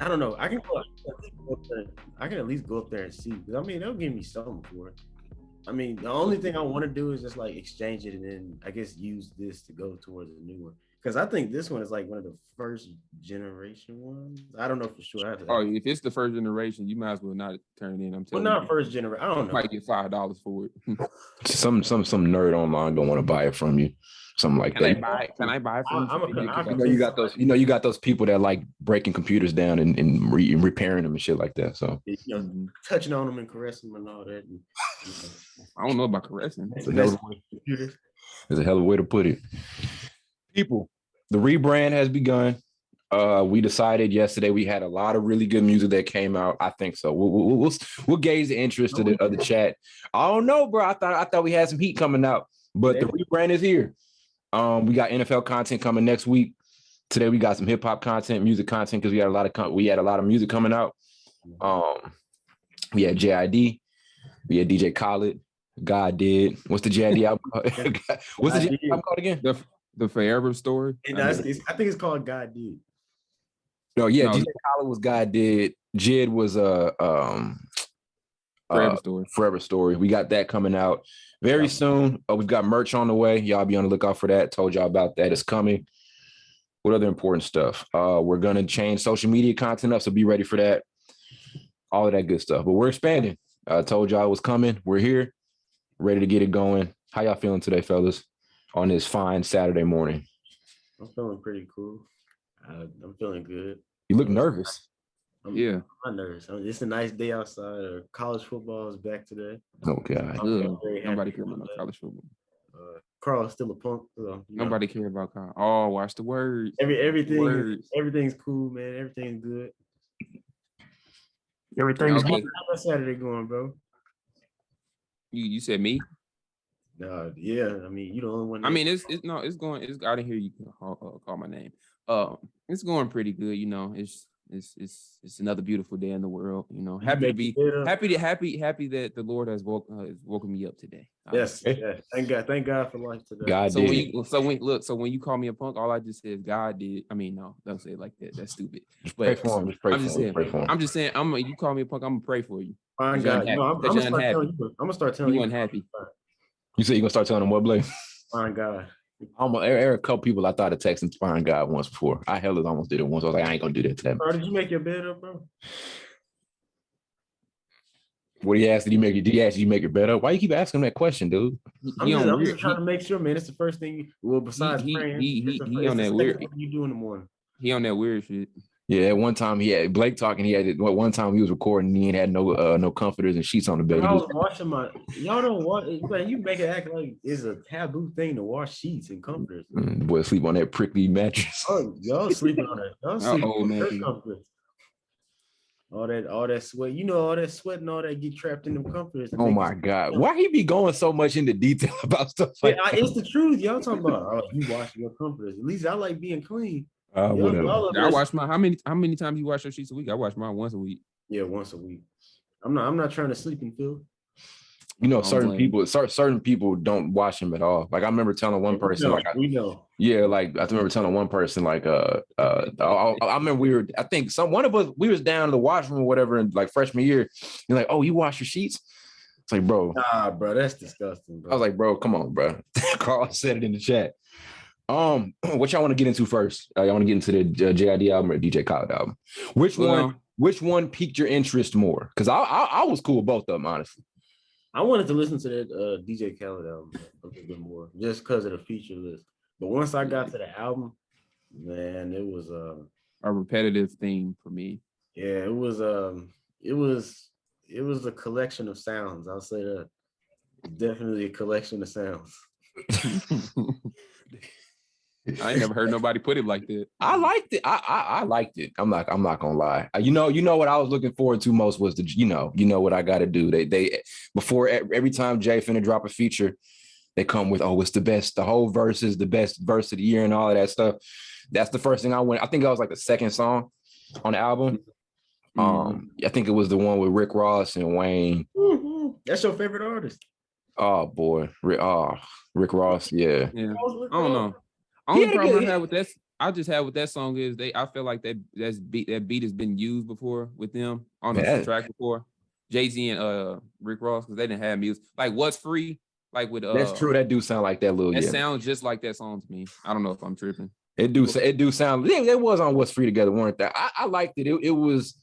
I don't know. I can at least go up there and see. Because I mean, they'll give me something for it. I mean, the only thing I want to do is just like exchange it and then I guess use this to go towards a new one. Because I think this one is like one of the first generation ones. I don't know for sure. I have to, Oh, if it's the first generation, you might as well not turn it in. I'm telling you. Well, not first generation. I don't know. You might get $5 for it. some nerd online don't want to buy it from you. Something like Can that. I buy it from you? You got those people that like breaking computers down and repairing them and shit like that. So touching on them and caressing them and all that. And, I don't know about caressing. It's a hell of a way to put it. People, the rebrand has begun. We decided yesterday we had a lot of really good music that came out. I think so. We'll gauge the interest of the chat. I don't know, bro. I thought we had some heat coming out, but the rebrand is here. We got NFL content coming next week. Today we got some hip hop content, music content because we had a lot of music coming out. We had J.I.D. We had DJ Khaled. God Did. What's the J.I.D. album called? What's the J.I.D. album called again? The Forever Story. I think it's called God Did. No, DJ Khaled was God Did. Jid was Forever Story. We got that coming out very soon. We've got merch on the way. Y'all be on the lookout for that. Told y'all about that. It's coming. What other important stuff? We're gonna change social media content up, so be ready for that. All of that good stuff. But we're expanding. I told y'all it was coming. We're here, ready to get it going. How y'all feeling today, fellas? On this fine Saturday morning. I'm feeling pretty cool. I'm feeling good. You look nervous. I'm not nervous. It's a nice day outside. College football is back today. Oh God. Nobody cares about college football. Carl's still a punk. Nobody cares about Carl. Oh, watch the words. Everything's cool, man. Everything's good. Everything's good. How's Saturday going, bro? You said me? Yeah. I mean, you the only one. I mean, it's going. It's I didn't hear you call my name. It's going pretty good. You know, it's another beautiful day in the world. You know, happy that the Lord has woken me up today. Yes. Thank God for life today. God did. When you call me a punk, all I just said is God did. I mean, no, don't say it like that. That's stupid. Pray for him. I'm just saying. You call me a punk, I'm gonna pray for you. Fine, God. I'm gonna start telling you. Unhappy. You said you're gonna start telling them what, Blake? Fine, God. There are a couple people I thought of texting Fine God once before. I almost did it once. I was like, I ain't gonna do that to them. Bro, did you make your bed up, bro? What he asked? Did he ask you make your bed up? Why you keep asking that question, dude? I'm just trying to make sure, man. It's the first thing. Besides praying, he on that weird. What you do in the morning? He on that weird shit. Yeah, at one time he had Blake talking. He had one time he was recording. He ain't had no comforters and sheets on the bed. I was washing y'all don't watch. You make it act like it's a taboo thing to wash sheets and comforters. Boy, sleep on that prickly mattress. Oh, y'all sleeping on it. Y'all sleeping on that comforters. All that sweat. You know, all that sweat and all that get trapped in them comforters. Oh my God! Why he be going so much into detail about stuff like that? It's the truth. Y'all talking about you wash your comforters. At least I like being clean. Whatever. I wash my how many times you wash your sheets a week? I wash mine once a week. Yeah, once a week. I'm not trying to sleep in filth. You know, certain people don't wash them at all. Like I remember telling one person, I remember telling one person, like, I remember I think one of us, we was down in the washroom or whatever, in like freshman year. You're like, oh, you wash your sheets? It's like, bro. Nah, bro, that's disgusting, bro. I was like, bro, come on, bro. Carl said it in the chat. What y'all want to get into first? Y'all want to get into the J.I.D. album or DJ Khaled album? Which one piqued your interest more? Because I was cool with both of them, honestly. I wanted to listen to that DJ Khaled album a little bit more, just because of the feature list. But once I got to the album, man, it was a repetitive theme for me. Yeah, it was a collection of sounds. I'll say that. Definitely a collection of sounds. I ain't never heard nobody put it like that. I liked it. I liked it. I'm not gonna lie. You know what I was looking forward to most was you know what I got to do. They before every time Jay finna drop a feature, they come with, oh, it's the best. The whole verse is the best verse of the year and all of that stuff. That's the first thing I went. I think that was like the second song on the album. I think it was the one with Rick Ross and Wayne. Mm-hmm. That's your favorite artist? Oh boy, Rick Ross. Yeah. I don't know. Only problem I had with that. I just have with that song is I feel like that beat has been used before with them on the track before. Jay-Z and Rick Ross, because they didn't have music. Like What's Free, like with that's true. That do sound like that little. It sounds just like that song to me. I don't know if I'm tripping. It do sound. It was on What's Free together, weren't that? I liked it. It was.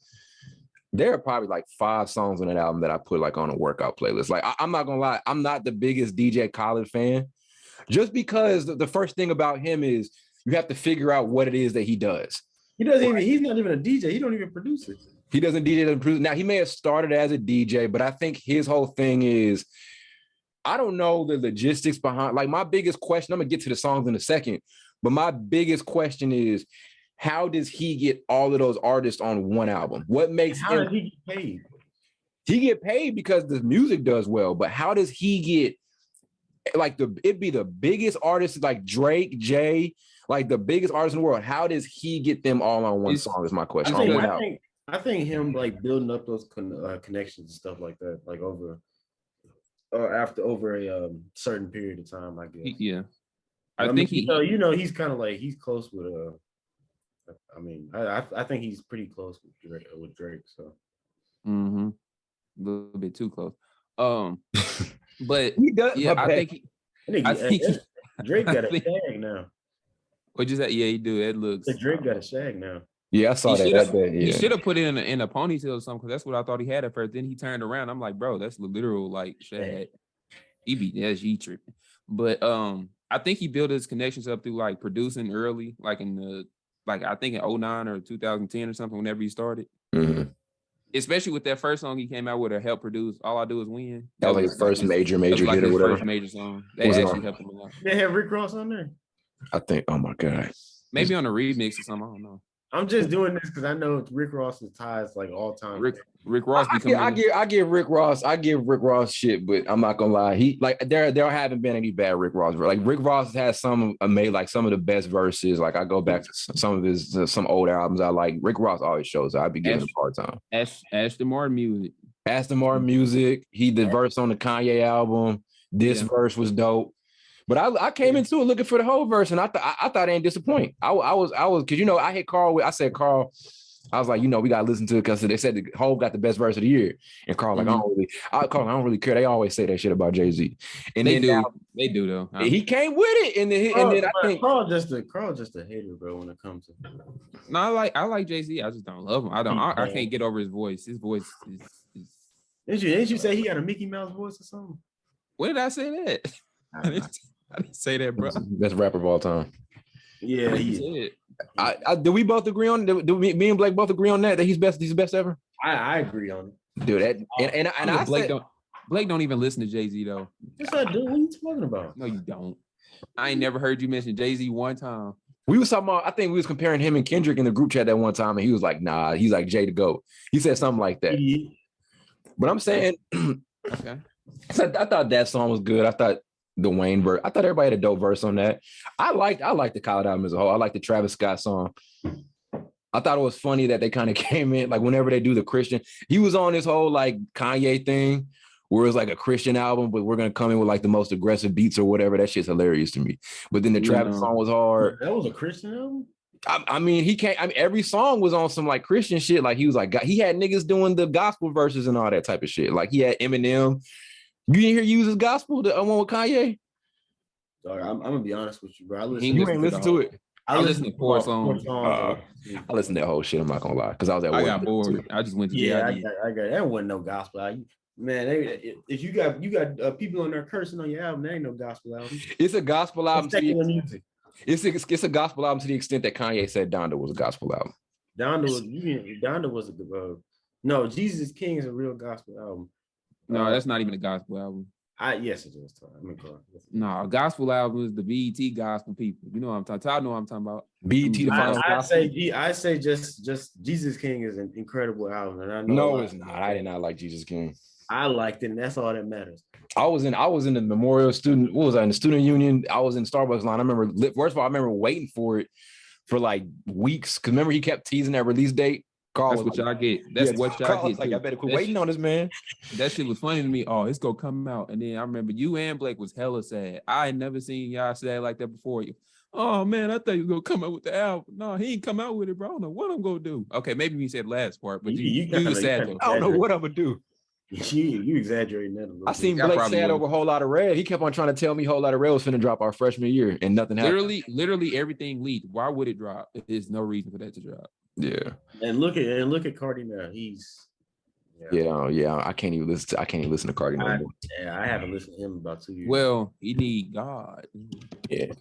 There are probably like 5 songs on that album that I put like on a workout playlist. Like I'm not gonna lie, I'm not the biggest DJ Khaled fan, just because the first thing about him is you have to figure out what it is that he does. He's not even a DJ. He don't even produce it. He doesn't DJ and produce. Now he may have started as a DJ, but I think his whole thing is, I don't know the logistics behind. Like my biggest question, I'm gonna get to the songs in a second, but my biggest question is, how does he get all of those artists on one album? What makes how does he get paid? He get paid because the music does well, but how does he get like it'd be the biggest artists like Drake, Jay, like the biggest artists in the world? How does he get them all on one song? Is my question. I think him like building up those connections and stuff like that, like over a certain period of time, I guess. Yeah, I think he's kind of like he's close with I mean, I think he's pretty close with Drake. So, a little bit too close. But he does. Yeah, I think Drake got a shag now. What you say? Yeah, he do. It looks. Drake got a shag now. Yeah, I saw that. He should have put it in a ponytail or something, because that's what I thought he had at first. Then he turned around. I'm like, bro, that's literal like shag. He tripping. But I think he built his connections up through like producing early, like I think in 2009 or 2010 or something, whenever he started. Mm-hmm. Especially with that first song he came out with, to help produce All I Do Is Win. That was like his first major hit or whatever. First major song. That actually helped him a lot. They have Rick Ross on there? I think, oh my God. Maybe on a remix or something, I don't know. I'm just doing this because I know Rick Ross's ties like all time. Rick Ross. I give Rick Ross shit, but I'm not gonna lie. He like there haven't been any bad Rick Ross. Like Rick Ross has made like some of the best verses. Like I go back to some of his some old albums I like. Rick Ross always shows up. I be giving him a hard time. Aston Martin music. He did verse on the Kanye album. This verse was dope. But I came into it looking for the whole verse, and I thought it ain't disappoint. I was because I hit Carl. I said, Carl, I was like, we gotta listen to it because they said the whole got the best verse of the year. And Carl like, I don't really care. They always say that shit about Jay-Z. And they do though. He came with it, and then I think Carl just a hater, bro. When it comes to no, I like Jay-Z. I just don't love him. I can't get over his voice. His voice is. Didn't you say he got a Mickey Mouse voice or something? When did I say that? I didn't say that, bro. Best rapper of all time. Yeah, he is. Do we both agree on? Do me and Blake both agree on that he's best? He's the best ever. I agree on it, dude. Blake don't even listen to Jay-Z though. Yes, I do. What are you talking about? No, you don't. I ain't never heard you mention Jay-Z one time. We was talking about. I think we was comparing him and Kendrick in the group chat that one time, and he was like, "Nah, he's like Jay to go." He said something like that. Yeah. But I'm saying, okay. I thought that song was good. I thought the Wayne verse. I thought everybody had a dope verse on that. I liked the Khaled album as a whole. I like the Travis Scott song. I thought it was funny that they kind of came in like whenever they do the Christian. He was on this whole like Kanye thing where it's like a Christian album, but we're gonna come in with like the most aggressive beats or whatever. That shit's hilarious to me. But then the Travis song was hard. That was a Christian album. I mean, every song was on some like Christian shit. Like he was like, he had niggas doing the gospel verses and all that type of shit. Like he had Eminem. You didn't hear you use his gospel, the one with Kanye? Sorry, I'm gonna be honest with you, bro. You ain't listen to it. I listened to 4 songs. I listened to that whole shit. I'm not gonna lie, because I was at work. I got bored. I just went to J.I.D. I got that wasn't no gospel album. Man, if you got people on there cursing on your album, there ain't no gospel album. It's a gospel album. Music. It's a gospel album to the extent that Kanye said Donda was a gospel album. Donda was no, Jesus King is a real gospel album. No, that's not even a gospel album. Yes, it is. No, a gospel album is the BET gospel people. You know what I'm talking about. I know what I'm talking about. BET the final gospel. I say just Jesus King is an incredible album. And I know no, it's not. I did not like Jesus King. I liked it, and that's all that matters. I was in the Memorial Student. What was I in the Student Union? I was in Starbucks line. I remember. First of all, I remember waiting for it for like weeks. Cause remember he kept teasing that release date. That's what y'all get. That's what y'all get. Like, I better quit waiting on this, man. That shit was funny to me. Oh, it's gonna come out. And then I remember you and Blake was hella sad. I had never seen y'all sad like that before. Oh man, I thought you was gonna come out with the album. No, he ain't come out with it, bro. I don't know what I'm gonna do. Okay, maybe you said last part, but you was sad though. I don't know what I'm gonna do. You exaggerating that a little I seen Blake sad over a Whole Lot of Red. He kept on trying to tell me Whole Lot of Red was finna drop our freshman year, and nothing happened. Literally everything leaked. Why would it drop? There's no reason for that to drop. Yeah. And look at Cardi now. He's I can't even listen to Cardi no more. Yeah, I haven't listened to him about 2 years. Well, he need God. Yeah.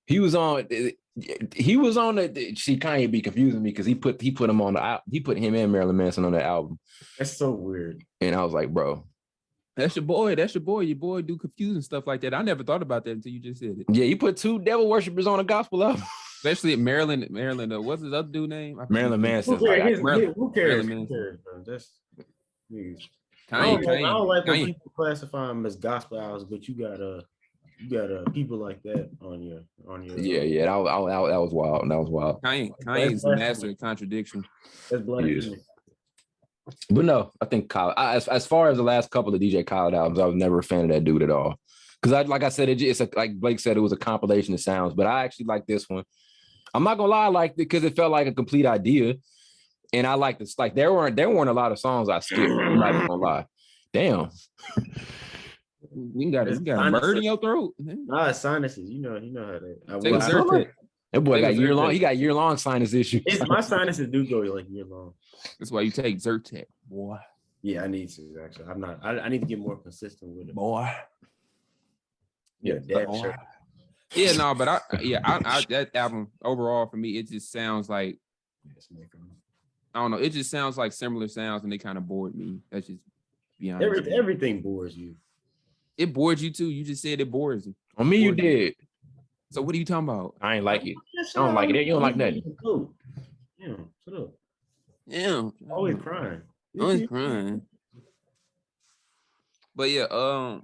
He was on the Kanye be confusing me because he put him on he put him and Marilyn Manson on the album. That's so weird. And I was like, bro. That's your boy. Your boy do confusing stuff like that. I never thought about that until you just said it. Yeah, he put 2 devil worshippers on a gospel album. Especially Marilyn, what's his other dude name? Marilyn Manson. Who cares? Who cares, bro? Just I don't like when people classify them as gospel albums, but you got people like that on your yeah that was wild. That was wild. Kanye's a master of contradiction. That's bloody. But no, I think Khaled, as far as the last couple of DJ Khaled albums, I was never a fan of that dude at all. Because like I said, like Blake said, it was a compilation of sounds, but I actually like this one. I'm not gonna lie, I liked it because it felt like a complete idea. And I like this. Like there weren't a lot of songs I skipped. I'm not gonna lie. Damn. You got a bird in your throat. Nah, sinuses. You know how that. Take a Zyrtec. That boy got year-long. He got year-long sinus issues. My sinuses do go like year-long. That's why you take Zyrtec, boy. Yeah, I need to actually. I'm not. I need to get more consistent with it, boy. Yeah, damn sure. Yeah, no, but I that album overall for me, it just sounds like I don't know. It just sounds like similar sounds, and they kind of bored me. That's just be honest. Everything bores you. It bored you too. You just said it bores you. On me, you did. So what are you talking about? I ain't like it. I don't like it. You don't like nothing. Yeah, shut up. Yeah. Always crying. Always crying. But yeah,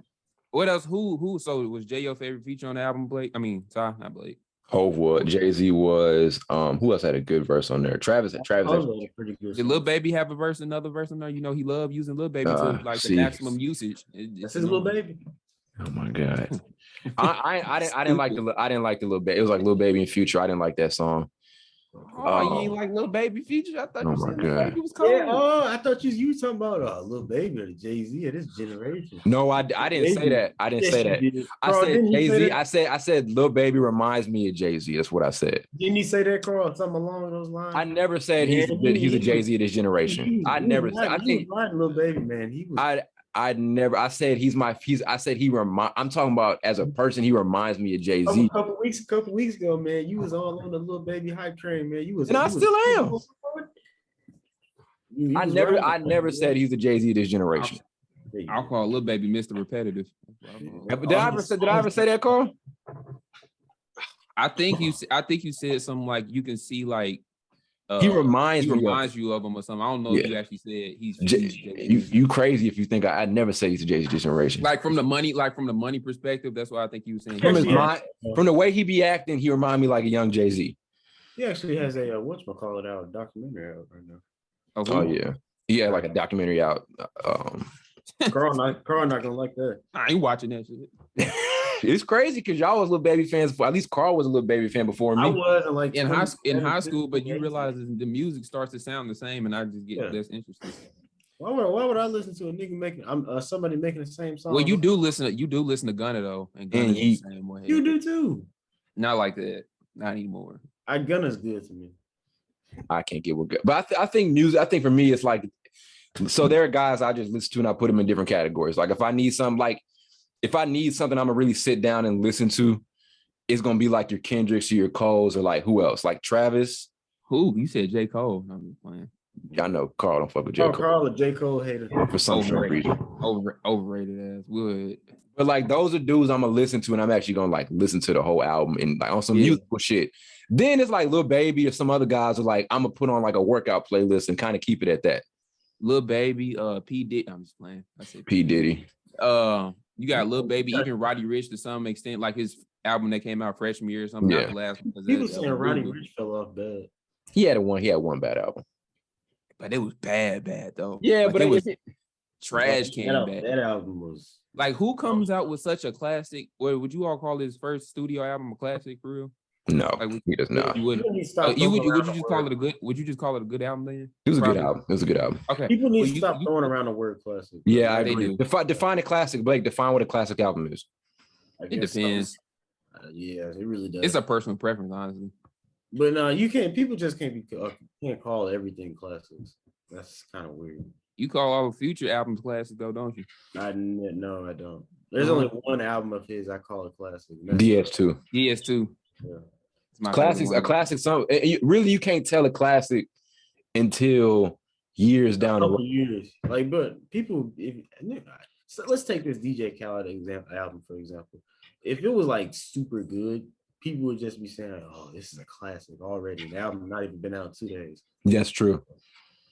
what else? Who? So was Jay your favorite feature on the album, Blake? I mean, Ty, not Blake. Hove was. Jay-Z was. Who else had a good verse on there? Travis had a pretty good. Did Lil Baby have another verse on there? You know, he loved using Lil Baby to like the maximum usage. That's his Lil Baby. Oh my God. I didn't like the Lil Baby. It was like Lil Baby and Future. I didn't like that song. Oh, you ain't like Lil Baby feature? I thought you said Lil Baby was cold. Yeah, I thought you talking about Lil Baby or the Jay-Z of this generation. No, I didn't say that. I didn't say that. I said Jay-Z. I said Lil Baby reminds me of Jay-Z. That's what I said. Didn't you say that, Carl? Something along those lines? I never said he's a Jay-Z of this generation. I never said. I think Lil Baby, man. He was. I said I'm talking about as a person, he reminds me of Jay-Z. A couple weeks ago, man, you was all on the Lil Baby hype train, man. I still am. I never said he's the Jay-Z of this generation. I'll call Lil Baby Mr. Repetitive. Did I ever say that, Carl? I think you said something like you can see like he reminds you of him or something. I don't know if you actually said he's you crazy if you think I never say he's a Jay-Z generation. Like from the money perspective, that's what I think you were saying. From the way he be acting, he remind me like a young Jay-Z. He actually has a whatchamacallit documentary out right now. Oh yeah. He had like a documentary out. Carl not gonna like that. I ain't watching that shit. It's crazy because y'all was Lil Baby fans. At least Carl was a Lil Baby fan before me. I wasn't like in high school, but you realize the music starts to sound the same, and I just get less interested. Why would I listen to a nigga making somebody making the same song? Well, you do listen to Gunna though, and Gunna's the same way. You do too. Not like that. Not anymore. Gunna's good to me. I can't get what good, but I think music. I think for me, it's like so. There are guys I just listen to, and I put them in different categories. Like if I need something, I'm gonna really sit down and listen to, it's gonna be like your Kendricks or your Coles or like who else? Like Travis. Who? You said J. Cole. No, I'm just playing. I know Carl don't fuck with J. Cole. Carl a J. Cole hater. For some reason. Overrated ass wood. But like those are dudes I'm gonna listen to, and I'm actually gonna like listen to the whole album and like on some musical shit. Then it's like Lil Baby or some other guys are like, I'm gonna put on like a workout playlist and kind of keep it at that. Lil Baby, P. Diddy. I'm just playing. I said P. Diddy. You got Lil Baby, even Roddy Ricch to some extent, like his album that came out freshman year or something. Yeah. Not the last one. People saying Roddy Ricch fell off bad. He had one bad album. But it was bad though. Yeah, like, but it was trash can bad. That album was like who comes out with such a classic? What would you all call his first studio album a classic for real? No, Like, he does not. You wouldn't. People need to stop Would you throwing just call it a good? Would you just call it a good album then? It was a good Probably. album. It was a good album. Okay. People need Well, to stop throwing around the word classic. Yeah, I They agree. do. Define a classic, Blake. Define what a classic album is. It depends. Yeah, it really does. It's a personal preference, honestly. But no, you can't. People just can't call everything classics. That's kind of weird. You call all the Future albums classic, though, don't you? No, I don't. There's only one album of his I call a classic. DS2. DS2. Yeah. Classics, a classic song. Really, you can't tell a classic until years down the road. Years, like, but people. So let's take this DJ Khaled album for example. If it was like super good, people would just be saying, "Oh, this is a classic already." The album not even been out 2 days. That's true.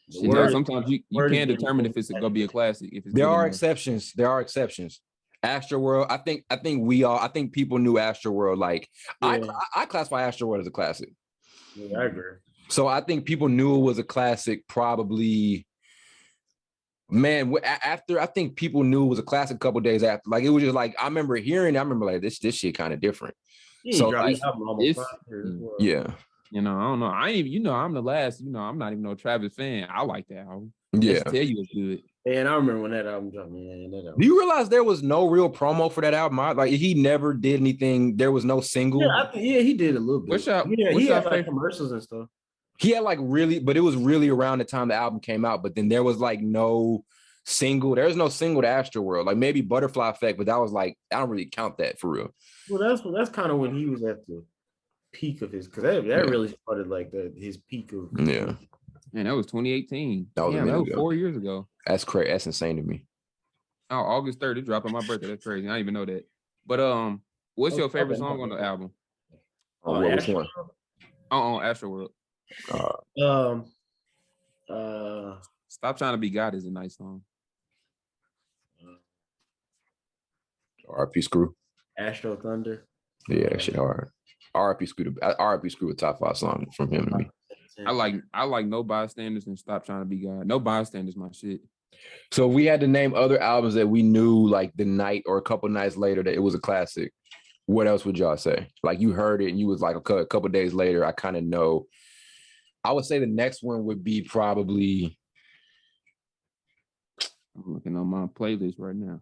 Sometimes you can't determine if it's gonna be a classic. If it's there are exceptions. There are exceptions. Astroworld. I think people knew Astroworld. Like I classify Astroworld as a classic. Yeah, I agree. So I think people knew it was a classic. Probably. Man, after I think people knew it was a classic a couple days after. Like it was just like I remember hearing. I remember like this shit kind of different. So yeah. You know, I don't know. I ain't even, I'm the last, I'm not even no Travis fan. I like that album. Yeah. Tell you it's good. And I remember when that album dropped, man. Do you realize there was no real promo for that album? Like he never did anything. There was no single. Yeah, he did a little bit. He had like commercials and stuff. He had like really, but it was really around the time the album came out. But then there was like no single. There was no single to Astroworld. Like maybe Butterfly Effect, but that was like I don't really count that for real. Well, that's kind of when he was at the peak of his, because that really started like his peak of Man, that was 2018. That was 4 years ago. That's crazy. That's insane to me. Oh, August 3rd, it dropped on my birthday. That's crazy. I didn't even know that. But what's your favorite song on the album? Which one? Astroworld. Stop Trying to Be God is a nice song. R.I.P. Screw. Astro Thunder. Yeah, that shit hard. R.I.P. Screw. R.I.P. Screw, a top 5 song from him and me. I like No Bystanders and Stop Trying to Be God. No Bystanders, my shit. So we had to name other albums that we knew like the night or a couple nights later that it was a classic. What else would y'all say? Like you heard it and you was like a couple days later, I kind of know. I would say the next one would be probably. I'm looking on my playlist right now.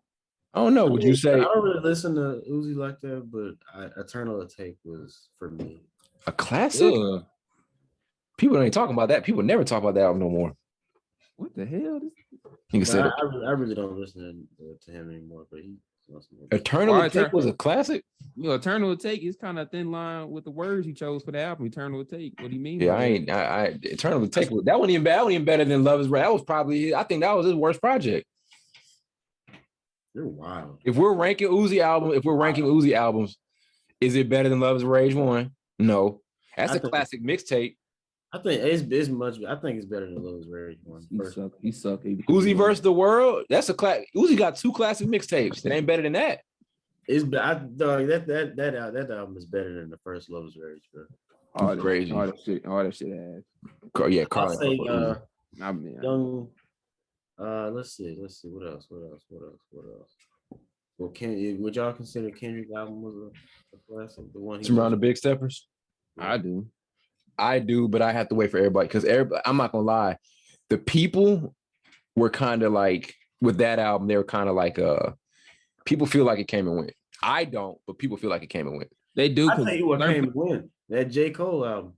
I don't know. Would you say? I don't really listen to Uzi like that, but Eternal Take was for me a classic. People ain't talking about that. People never talk about that album no more. What the hell? You can say that. I really don't listen to him anymore. But Eternal Take was a classic. Eternal Take is kind of thin line with the words he chose for the album. Eternal Take. What do you mean? Yeah, Eternal Take. That wasn't even bad. That wasn't even better than Love Is Rare. That was probably. I think that was his worst project. You're wild. If we're ranking Uzi albums, is it better than Love Is Rage 1? No. That's a classic mixtape. I think it's much. I think it's better than Love Is Rage 1. He suck. Uzi versus the World. That's a classic. Uzi got 2 classic mixtapes. It ain't better than that. That album is better than the first Love Is Rage, bro. Oh, crazy. All that shit ass. Yeah, I'll say Young. Let's see. What else? Well, would y'all consider Kendrick's album was a classic? The one Surround the Big Steppers? I do, but I have to wait for everybody because I'm not gonna lie, the people were kind of like with that album. They were kind of like people feel like it came and went. I don't, but people feel like it came and went. They do. I tell you what came and went. That J. Cole album.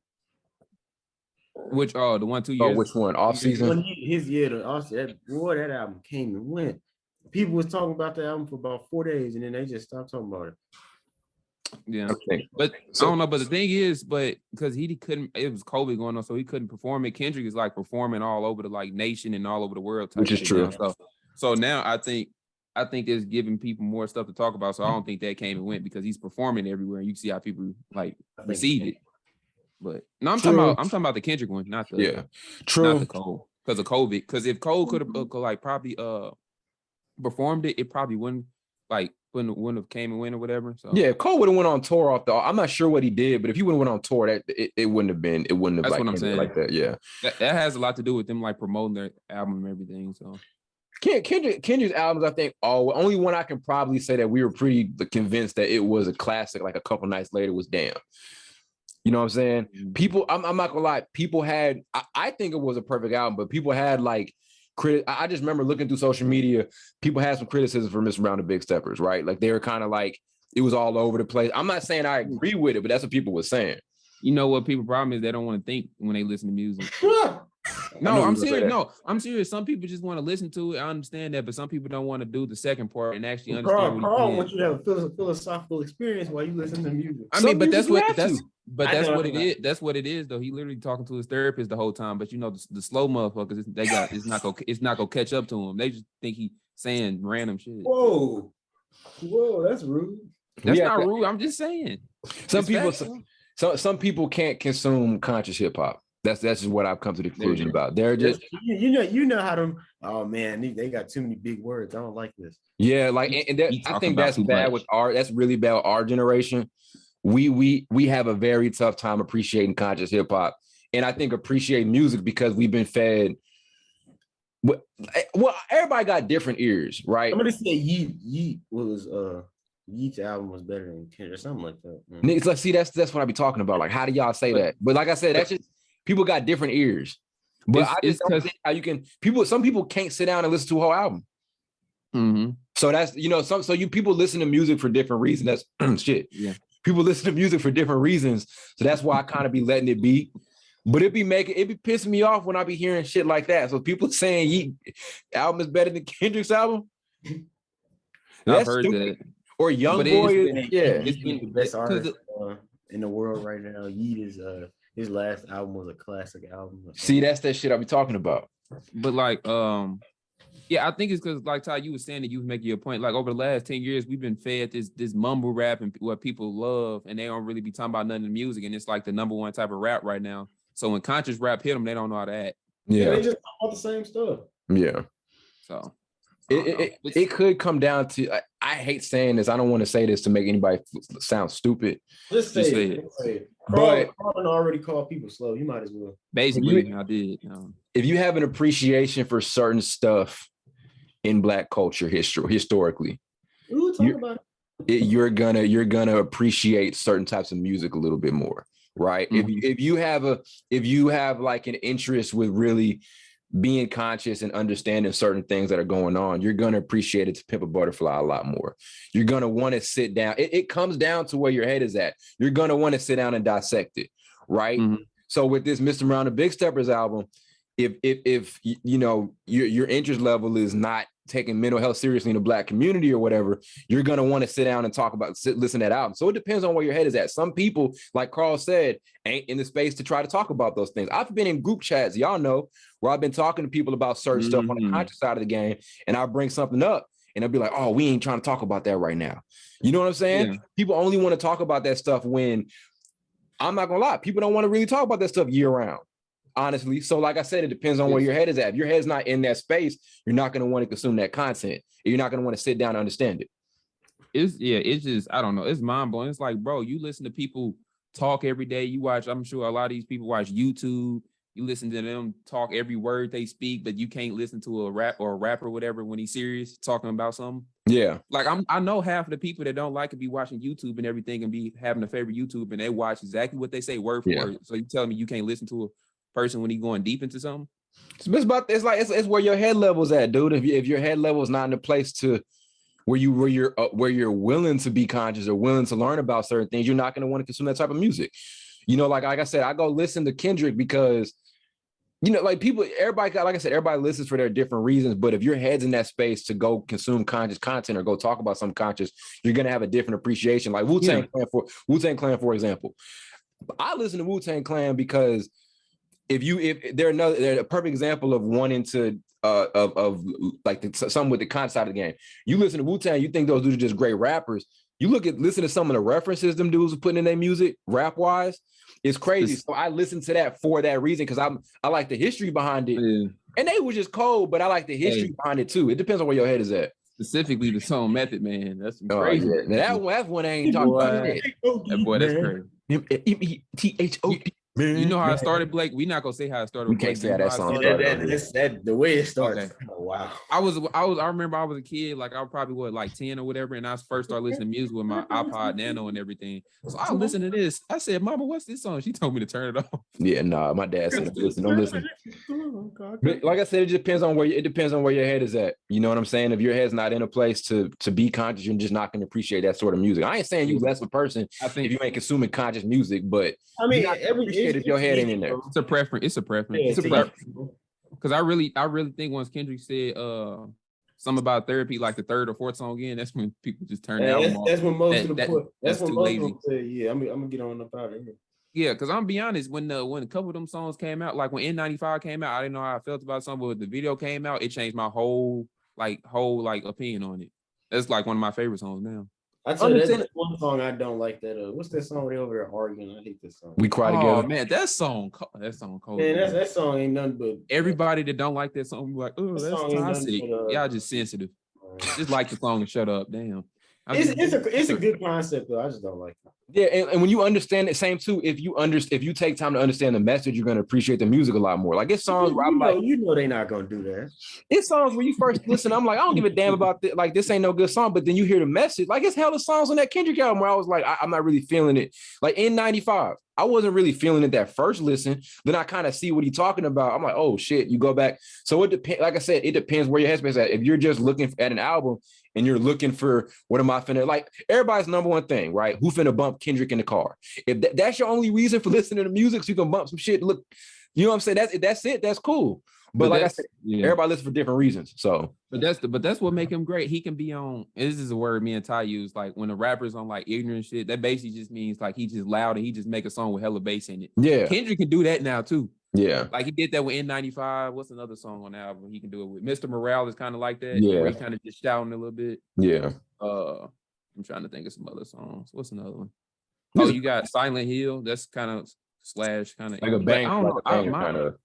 Which the 1 2 years? Oh, which one? Off season. That album came and went. People was talking about the album for about 4 days, and then they just stopped talking about it. Yeah, but I don't know. But the thing is, because he couldn't, it was COVID going on, so he couldn't perform it. Kendrick is like performing all over the like nation and all over the world, which is true. So now I think it's giving people more stuff to talk about. So I don't think that came and went because he's performing everywhere, and you can see how people like receive it. But no, I'm talking about the Kendrick one, not the not the Cole, because of COVID. Because if Cole could have like probably performed it, it probably wouldn't have came and went or whatever. So yeah, if Cole would have went on tour off I'm not sure what he did, but if he would have went on tour, that it wouldn't have been. It wouldn't have. That's what I'm saying. Like that. Yeah, that has a lot to do with them like promoting their album and everything. So Kendrick's albums, I think, only one I can probably say that we were pretty convinced that it was a classic. Like a couple nights later was Damn. You know what I'm saying? People, I'm not gonna lie, people had, I think it was a perfect album, but people had like, I just remember looking through social media, people had some criticism for Mr. Brown and Big Steppers, right? Like they were kind of like, it was all over the place. I'm not saying I agree with it, but that's what people were saying. You know what people's problem is? They don't want to think when they listen to music. No, I'm serious. No, I'm serious. Some people just want to listen to it. I understand that, but some people don't want to do the second part and actually understand. Carl wants you to have a philosophical experience while you listen to music. I mean, but that's what it is. That's what it is, though. He literally talking to his therapist the whole time. But you know, the slow motherfuckers, it's not gonna catch up to him. They just think he saying random shit. Whoa, that's rude. That's not rude. I'm just saying. Some people can't consume conscious hip hop. That's just what I've come to the conclusion about. They're just you know how to. Oh man, they got too many big words. I don't like this. Yeah, like I think that's bad with our. That's really bad with our generation. We have a very tough time appreciating conscious hip hop, and I think appreciate music because we've been fed. Well, everybody got different ears, right? Somebody said Yeet was Yeet's album was better than Kendrick or something like that. Niggas, like, see, that's what I be talking about. Like, how do y'all say that? But like I said, that's just. People got different ears, but I just don't think how you can. Some people can't sit down and listen to a whole album. Mm-hmm. So that's so you people listen to music for different reasons. That's shit. Yeah, people listen to music for different reasons. So that's why I kind of be letting it be. But it be pissing me off when I be hearing shit like that. So people saying Yeet album is better than Kendrick's album. I've heard that. Or Young Boy, it's been the best artist in the world right now. Yeet is his last album was a classic album. See, that's that shit I be talking about. But like, yeah, I think it's because like Ty, you were saying that you was making your point. Like over the last 10 years, we've been fed this mumble rap and what people love, and they don't really be talking about nothing in music, and it's like the number one type of rap right now. So when conscious rap hit them, they don't know how to act. Yeah, they just talk about the same stuff. Yeah. So it could come down to. I hate saying this. I don't want to say this to make anybody sound stupid. Just say it. But Carl already called people slow. You might as well. Basically, I did. If you have an appreciation for certain stuff in Black culture historically, you're gonna appreciate certain types of music a little bit more, right? Mm-hmm. If you have like an interest with really being conscious and understanding certain things that are going on, you're going to appreciate it to Pimp a Butterfly a lot more. You're going to want to sit down. It comes down to where your head is at. You're going to want to sit down and dissect it, right? Mm-hmm. So with this Mr. Brown and Big Steppers album, if you know your interest level is not taking mental health seriously in the Black community or whatever, you're going to want to sit down and listen to that album. So it depends on where your head is at. Some people, like Carl said, ain't in the space to try to talk about those things. I've been in group chats, y'all know, where I've been talking to people about certain stuff on the conscious side of the game, and I'll bring something up and they'll be like, oh, we ain't trying to talk about that right now. You know what I'm saying? Yeah. People only want to talk about that stuff when, I'm not going to lie, people don't want to really talk about that stuff year round. Honestly. So like I said, it depends on where your head is at. If your head's not in that space, you're not going to want to consume that content. You're not going to want to sit down and understand it. It's just, I don't know. It's mind blowing. It's like, bro, you listen to people talk every day. You watch, I'm sure a lot of these people watch YouTube. You listen to them talk every word they speak, but you can't listen to a rapper, whatever, when he's serious talking about something. Yeah. Like I know half of the people that don't like to be watching YouTube and everything and be having a favorite YouTube and they watch exactly what they say word for word. So you telling me you can't listen to a person when he going deep into something? It's where your head level's at, dude. If your head level is not in a place to where you're willing to be conscious or willing to learn about certain things, you're not going to want to consume that type of music. You know, like I said, I go listen to Kendrick because, you know, like everybody listens for their different reasons. But if your head's in that space to go consume conscious content or go talk about some conscious, you're going to have a different appreciation. Like Wu-Tang Clan, for example. I listen to Wu-Tang Clan because if they're a perfect example of wanting to something with the concept side of the game. You listen to Wu-Tang, you think those dudes are just great rappers. You listen to some of the references them dudes are putting in their music, rap wise, it's crazy. So I listen to that for that reason because I like the history behind it, and they were just cold, but I like the history behind it too. It depends on where your head is at. Specifically, the song Method Man. That's crazy. Yeah. That's one I ain't talking about. That boy, that's crazy. METHOD. You know how it started, Blake? We're not gonna say how it started. We can't say how that song started. The way it starts. Okay. wow. I remember I was a kid, like I was probably like 10 or whatever, and I first started listening to music with my iPod Nano and everything. So I listened to this. I said, "Mama, what's this song?" She told me to turn it off. Yeah, nah, my dad said, don't listen. But like I said, it depends on where your head is at. You know what I'm saying? If your head's not in a place to be conscious, you're just not going to appreciate that sort of music. I ain't saying you less of a person if you ain't consuming conscious music, but I mean, appreciate if your head ain't in there. It's a preference. It's a preference. Yeah, it's a preference. Because I really think once Kendrick said something about therapy, like the third or fourth song again, that's when people just turn the album off. That's when most of the that's too lazy. Say, yeah, I'm gonna get on up out of here. Yeah, because I'm gonna be honest, when a couple of them songs came out, like when N95 came out, I didn't know how I felt about something, but when the video came out, it changed my whole opinion on it. That's like one of my favorite songs now. I'd say that's one song I don't like. That what's that song they over there arguing? I hate this song. We Cry Together. Oh man, that song cold. Man, that song ain't nothing but everybody that don't like that song be like, oh, that's toxic. Y'all just sensitive. Just like the song and shut up. Damn. It's a good concept though. I just don't like it. Yeah, and when you understand it, same too. If you take time to understand the message, you're gonna appreciate the music a lot more. Like it's songs where I'm like, they're not gonna do that. It's songs where you first listen, I'm like, I don't give a damn about this. Like this ain't no good song. But then you hear the message. Like it's hella songs on that Kendrick album where I was like, I'm not really feeling it. Like in '95, I wasn't really feeling it that first listen. Then I kind of see what he's talking about. I'm like, oh shit, you go back. So it depends. Like I said, it depends where your headspace is at. If you're just looking at an album and you're looking for what am I finna, like everybody's number one thing, right? Who finna bump Kendrick in the car? If that's your only reason for listening to music, so you can bump some shit. Look, you know what I'm saying? That's it. That's cool. But like I said, everybody listens for different reasons. So, but that's what make him great. He can be on. This is a word me and Ty use. Like when a rapper's on like ignorant shit, that basically just means like he just loud and he just make a song with hella bass in it. Yeah, Kendrick can do that now too. Yeah, like he did that with N95. What's another song on the album? He can do it with Mr. Morale is kind of like that. Yeah, where he kind of just shouting a little bit. Yeah. I'm trying to think of some other songs. What's another one? Oh, you got Silent Hill. That's kind of slash kind of like a bang, kind of.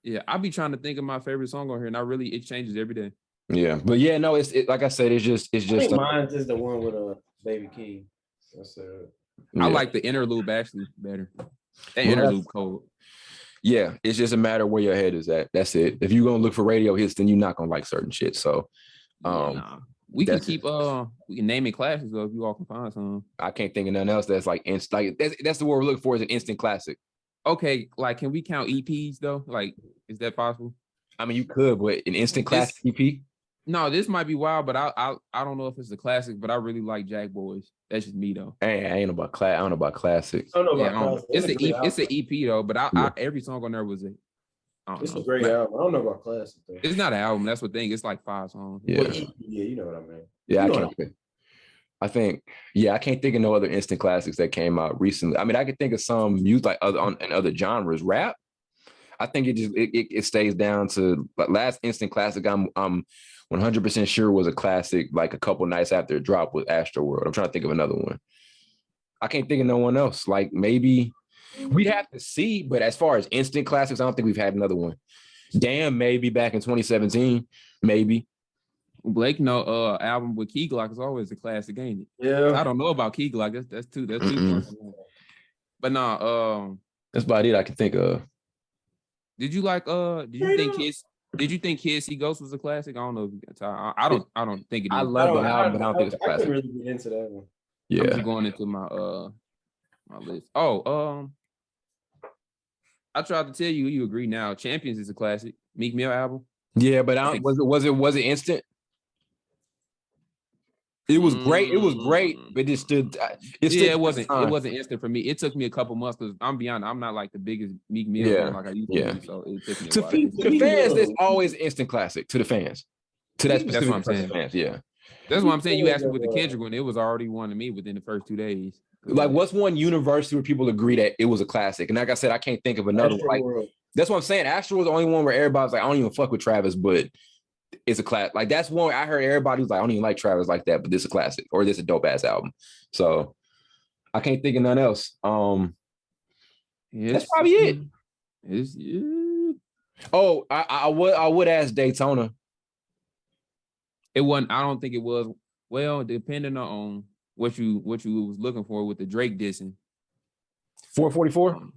Yeah, I'll be trying to think of my favorite song on here, and it changes every day. Yeah, but yeah, no, it's like I said, it's just. I think mine's is the one with Baby King. I like the interlude actually better. That interlude cold. Yeah, it's just a matter of where your head is at. That's it. If you're gonna look for radio hits, then you're not gonna like certain shit. So, we can keep we can name it classes though if you all can find some. I can't think of nothing else that's like that's the word we're looking for is an instant classic. Okay, like can we count EPs though? Like, is that possible? I mean, you could, but an instant classic EP. No, this might be wild, but I don't know if it's a classic, but I really like Jack Boys. That's just me though. I ain't know about I don't know about classics. I don't know about classics. It's an EP though, but I every song on there was a. It's a great album. I don't know about classics though. It's not an album. That's the thing. It's like 5 songs. Yeah, you know what I mean. Yeah, I can't think of no other instant classics that came out recently. I mean, I could think of some music like other genres. Rap, I think it stays down to last instant classic. I'm 100% sure was a classic. Like a couple nights after it dropped with Astroworld. I'm trying to think of another one. I can't think of no one else. Like maybe we'd have to see. But as far as instant classics, I don't think we've had another one. Damn, maybe back in 2017, maybe. Blake, album with Key Glock is always a classic, ain't it? Yeah. I don't know about Key Glock. That's too. But that's about it I can think of. Did you like? Did you think Kids See Ghosts was a classic? I don't know. I don't think it is. I love the album, but I don't think it's a classic. I couldn't really get into that one. Yeah. I'm just going into my my list. I tried to tell you. You agree now? Champions is a classic. Meek Mill album. Yeah, but was it instant? It was great. It was great, but it wasn't instant for me. It took me a couple months because I'm beyond. I'm not like the biggest Meek Mill fan like I used to be. So it took me a while. To the fans, it's always instant classic. To the fans, to that specific. That's what I'm saying. Fans, yeah. That's what I'm saying. You asked me with the Kendrick one. It was already one to me within the first 2 days. Like, what's one university where people agree that it was a classic? And like I said, I can't think of another. Like, that's what I'm saying. Astro was the only one where everybody's like, I don't even fuck with Travis, but it's a class. Like that's one I heard everybody was like, I don't even like Travis like that, but this is a classic or this is a dope ass album. So I can't think of nothing else. That's probably it. Oh, I would ask Daytona. It wasn't. I don't think it was. Well, depending on what you was looking for with the Drake dissing. 444.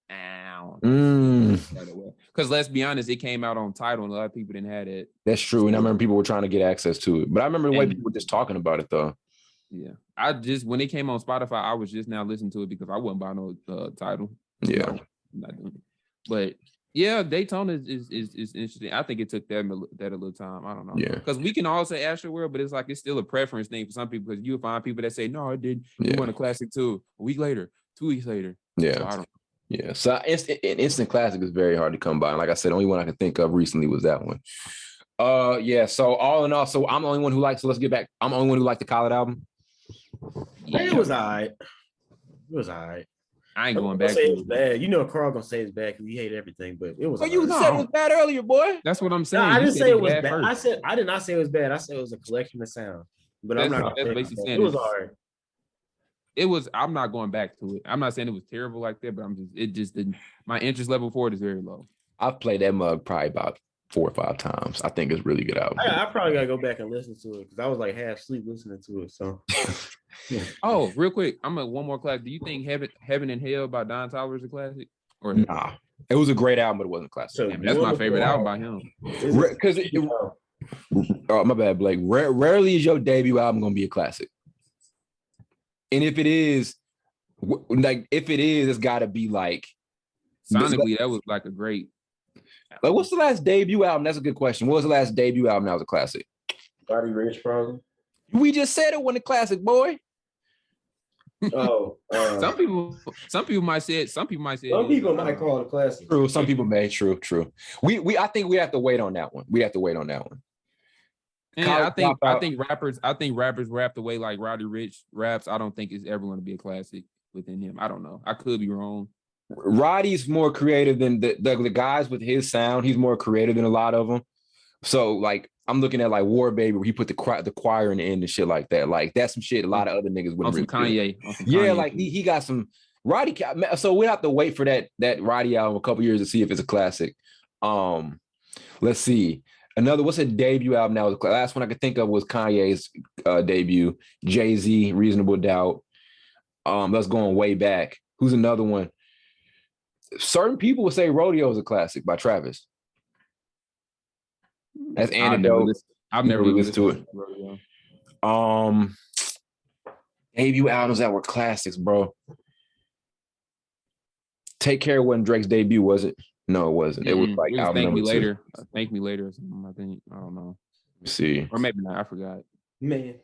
I don't know. Because let's be honest, it came out on Tidal and a lot of people didn't have it. That's true. And I remember people were trying to get access to it. But I remember the way people were just talking about it though. Yeah. When it came on Spotify, I was just now listening to it because I wasn't buying no Tidal. Yeah. No, I'm not doing it. But yeah, Daytona is interesting. I think it took that a little time. I don't know. Yeah. Because we can all say Astroworld, but it's like it's still a preference thing for some people because you'll find people that say, no, I did. You want a classic too. A week later, 2 weeks later. Yeah. So I don't. Yeah. So instant classic is very hard to come by. And like I said, the only one I can think of recently was that one. Yeah. So all in all, so I'm the only one who likes. So let's get back. I'm the only one who liked the Khaled album. Yeah. It was all right. It was all right. I ain't going back. Say it was bad. You know, Carl gonna say it's bad because he hate everything, but it was. Well, you said it was bad earlier, boy. That's what I'm saying. No, I didn't say it was bad. I did not say it was bad. I said it was a collection of sound. But I'm not. It was all right. It was. I'm not going back to it. I'm not saying it was terrible like that, but it just didn't. My interest level for it is very low. I've played that mug probably about 4 or 5 times. I think it's a really good album. I probably gotta go back and listen to it because I was like half asleep listening to it. So. Yeah. Oh, real quick, I'm at one more class. Do you think Heaven and Hell by Don Toliver is a classic? Or nah, it was a great album, but it wasn't a classic. So that's my favorite album by him. Because oh, my bad, Blake. Rarely is your debut album gonna be a classic, and if it is, it's got to be like sonically. That was like a great. Like, what's the last debut album? That's a good question. What was the last debut album that was a classic? Roddy Ricch, probably. We just said it wasn't a classic, boy. Oh, some people might say it. Some people might call it a classic. True. Some people may. True. I think we have to wait on that one. Yeah, I think rappers rap the way like Roddy Ricch raps. I don't think it's ever going to be a classic within him. I don't know. I could be wrong. Roddy's more creative than the guys with his sound. He's more creative than a lot of them. So like I'm looking at like War Baby where he put the choir in the end and shit like that. Like that's some shit a lot of other niggas wouldn't really Kanye. Yeah, like he got some Roddy. So we have to wait for that Roddy album a couple years to see if it's a classic. Let's see. What's a debut album now? The last one I could think of was Kanye's debut. Jay-Z, Reasonable Doubt. That's going way back. Who's another one? Certain people would say Rodeo is a classic by Travis. That's Antidote. I've never listened to it. Debut albums that were classics, bro. Take Care wasn't Drake's debut, was it? No, it wasn't. It was like album Thank number Me 2. Later. Thank Me Later or something, I think. I don't know. Let's see. Or maybe not. I forgot. Man.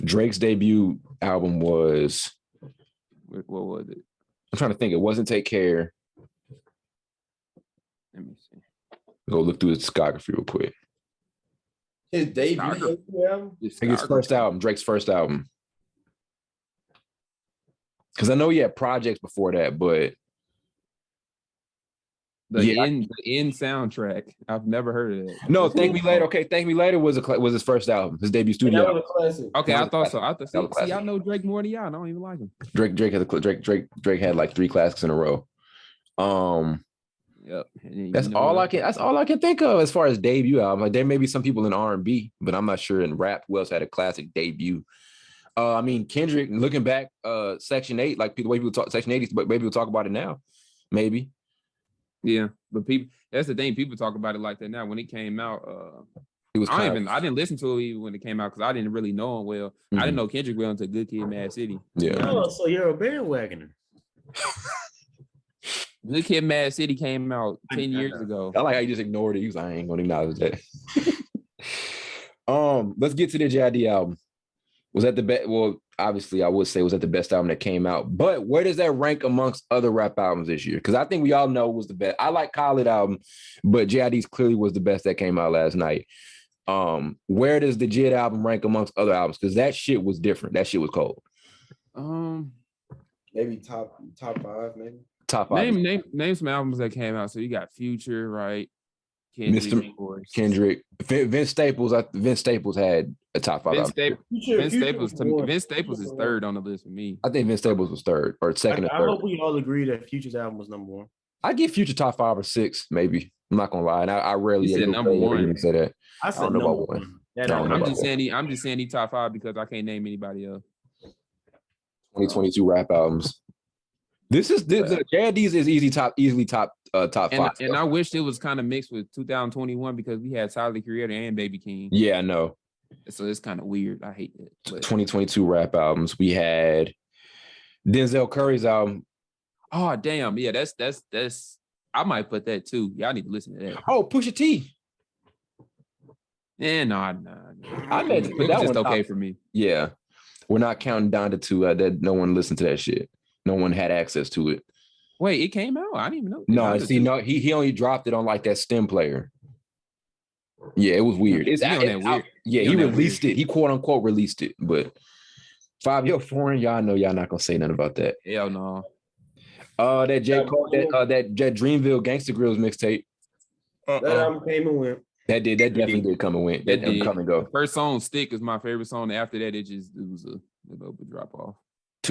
Drake's debut album was... What was it? I'm trying to think. It wasn't Take Care. Let me see. Go look through his discography real quick. His debut album? I think his first album, Drake's first album. Because I know he had projects before that, but the end soundtrack. I've never heard of that. No, Thank Me Later. Okay, Thank Me Later was his first album, his debut studio album. Okay, I thought so. See, I know Drake more than y'all. I don't even like him. Drake had like 3 classics in a row. Yep. That's all I can think of as far as debut album. Like there may be some people in R&B, but I'm not sure in rap who else had a classic debut. I mean Kendrick. Looking back, Section 8, like the way people talk Section 80, but maybe we'll talk about it now. Maybe. Yeah, but that's the thing. People talk about it like that now. When it came out, it was. I didn't listen to it even when it came out because I didn't really know him well. Mm-hmm. I didn't know Kendrick well until Good Kid, Mad City. Yeah. Oh, so you're a bandwagoner. Good Kid, Mad City came out 10 years ago. I like how you just ignored it. You was like, I ain't gonna acknowledge that. Let's get to the J.I.D. album. Was that the best? Well, obviously, I would say was that the best album that came out. But where does that rank amongst other rap albums this year? Because I think we all know it was the best. I like Khaled album, but J.I.D's clearly was the best that came out last night. Where does the J.I.D album rank amongst other albums? Because that shit was different. That shit was cold. Maybe top 5, maybe. Top 5. Name some albums that came out. So you got Future, right? Kendrick. Vince Staples had a top 5 album. Vince Staples is third on the list for me. I think Vince Staples was third or second or third. I hope we all agree that Future's album was number 1. I give Future top 5 or 6, maybe. I'm not gonna lie. And I rarely said number 1. Say that. I said number 1. I'm just saying he top 5 because I can't name anybody else. 2022 rap albums. This J.I.D's is easily top 5. And I wish it was kind of mixed with 2021 because we had Tyler the Creator and Baby King. Yeah, I know. So it's kind of weird. I hate it. 2022 rap albums. We had Denzel Curry's album. Oh damn! Yeah, that's. I might put that too. Y'all need to listen to that. Oh, Pusha T. Yeah, nah. I meant to put that just one okay top. For me. Yeah, we're not counting down to 2. That no one listened to that shit. No one had access to it. Wait, it came out? I didn't even know. No, no. He only dropped it on like that stem player. Yeah, it was weird. Weird. Yeah, he released it. He quote unquote released it, but 5 Yo Foreign, y'all know y'all not gonna say nothing about that. Hell no. That J. Cole, that Dreamville Gangsta Grills mixtape. That album came and went. That definitely did come and went. That did come and go. First song, Stick, is my favorite song. After that, it was a little bit drop off.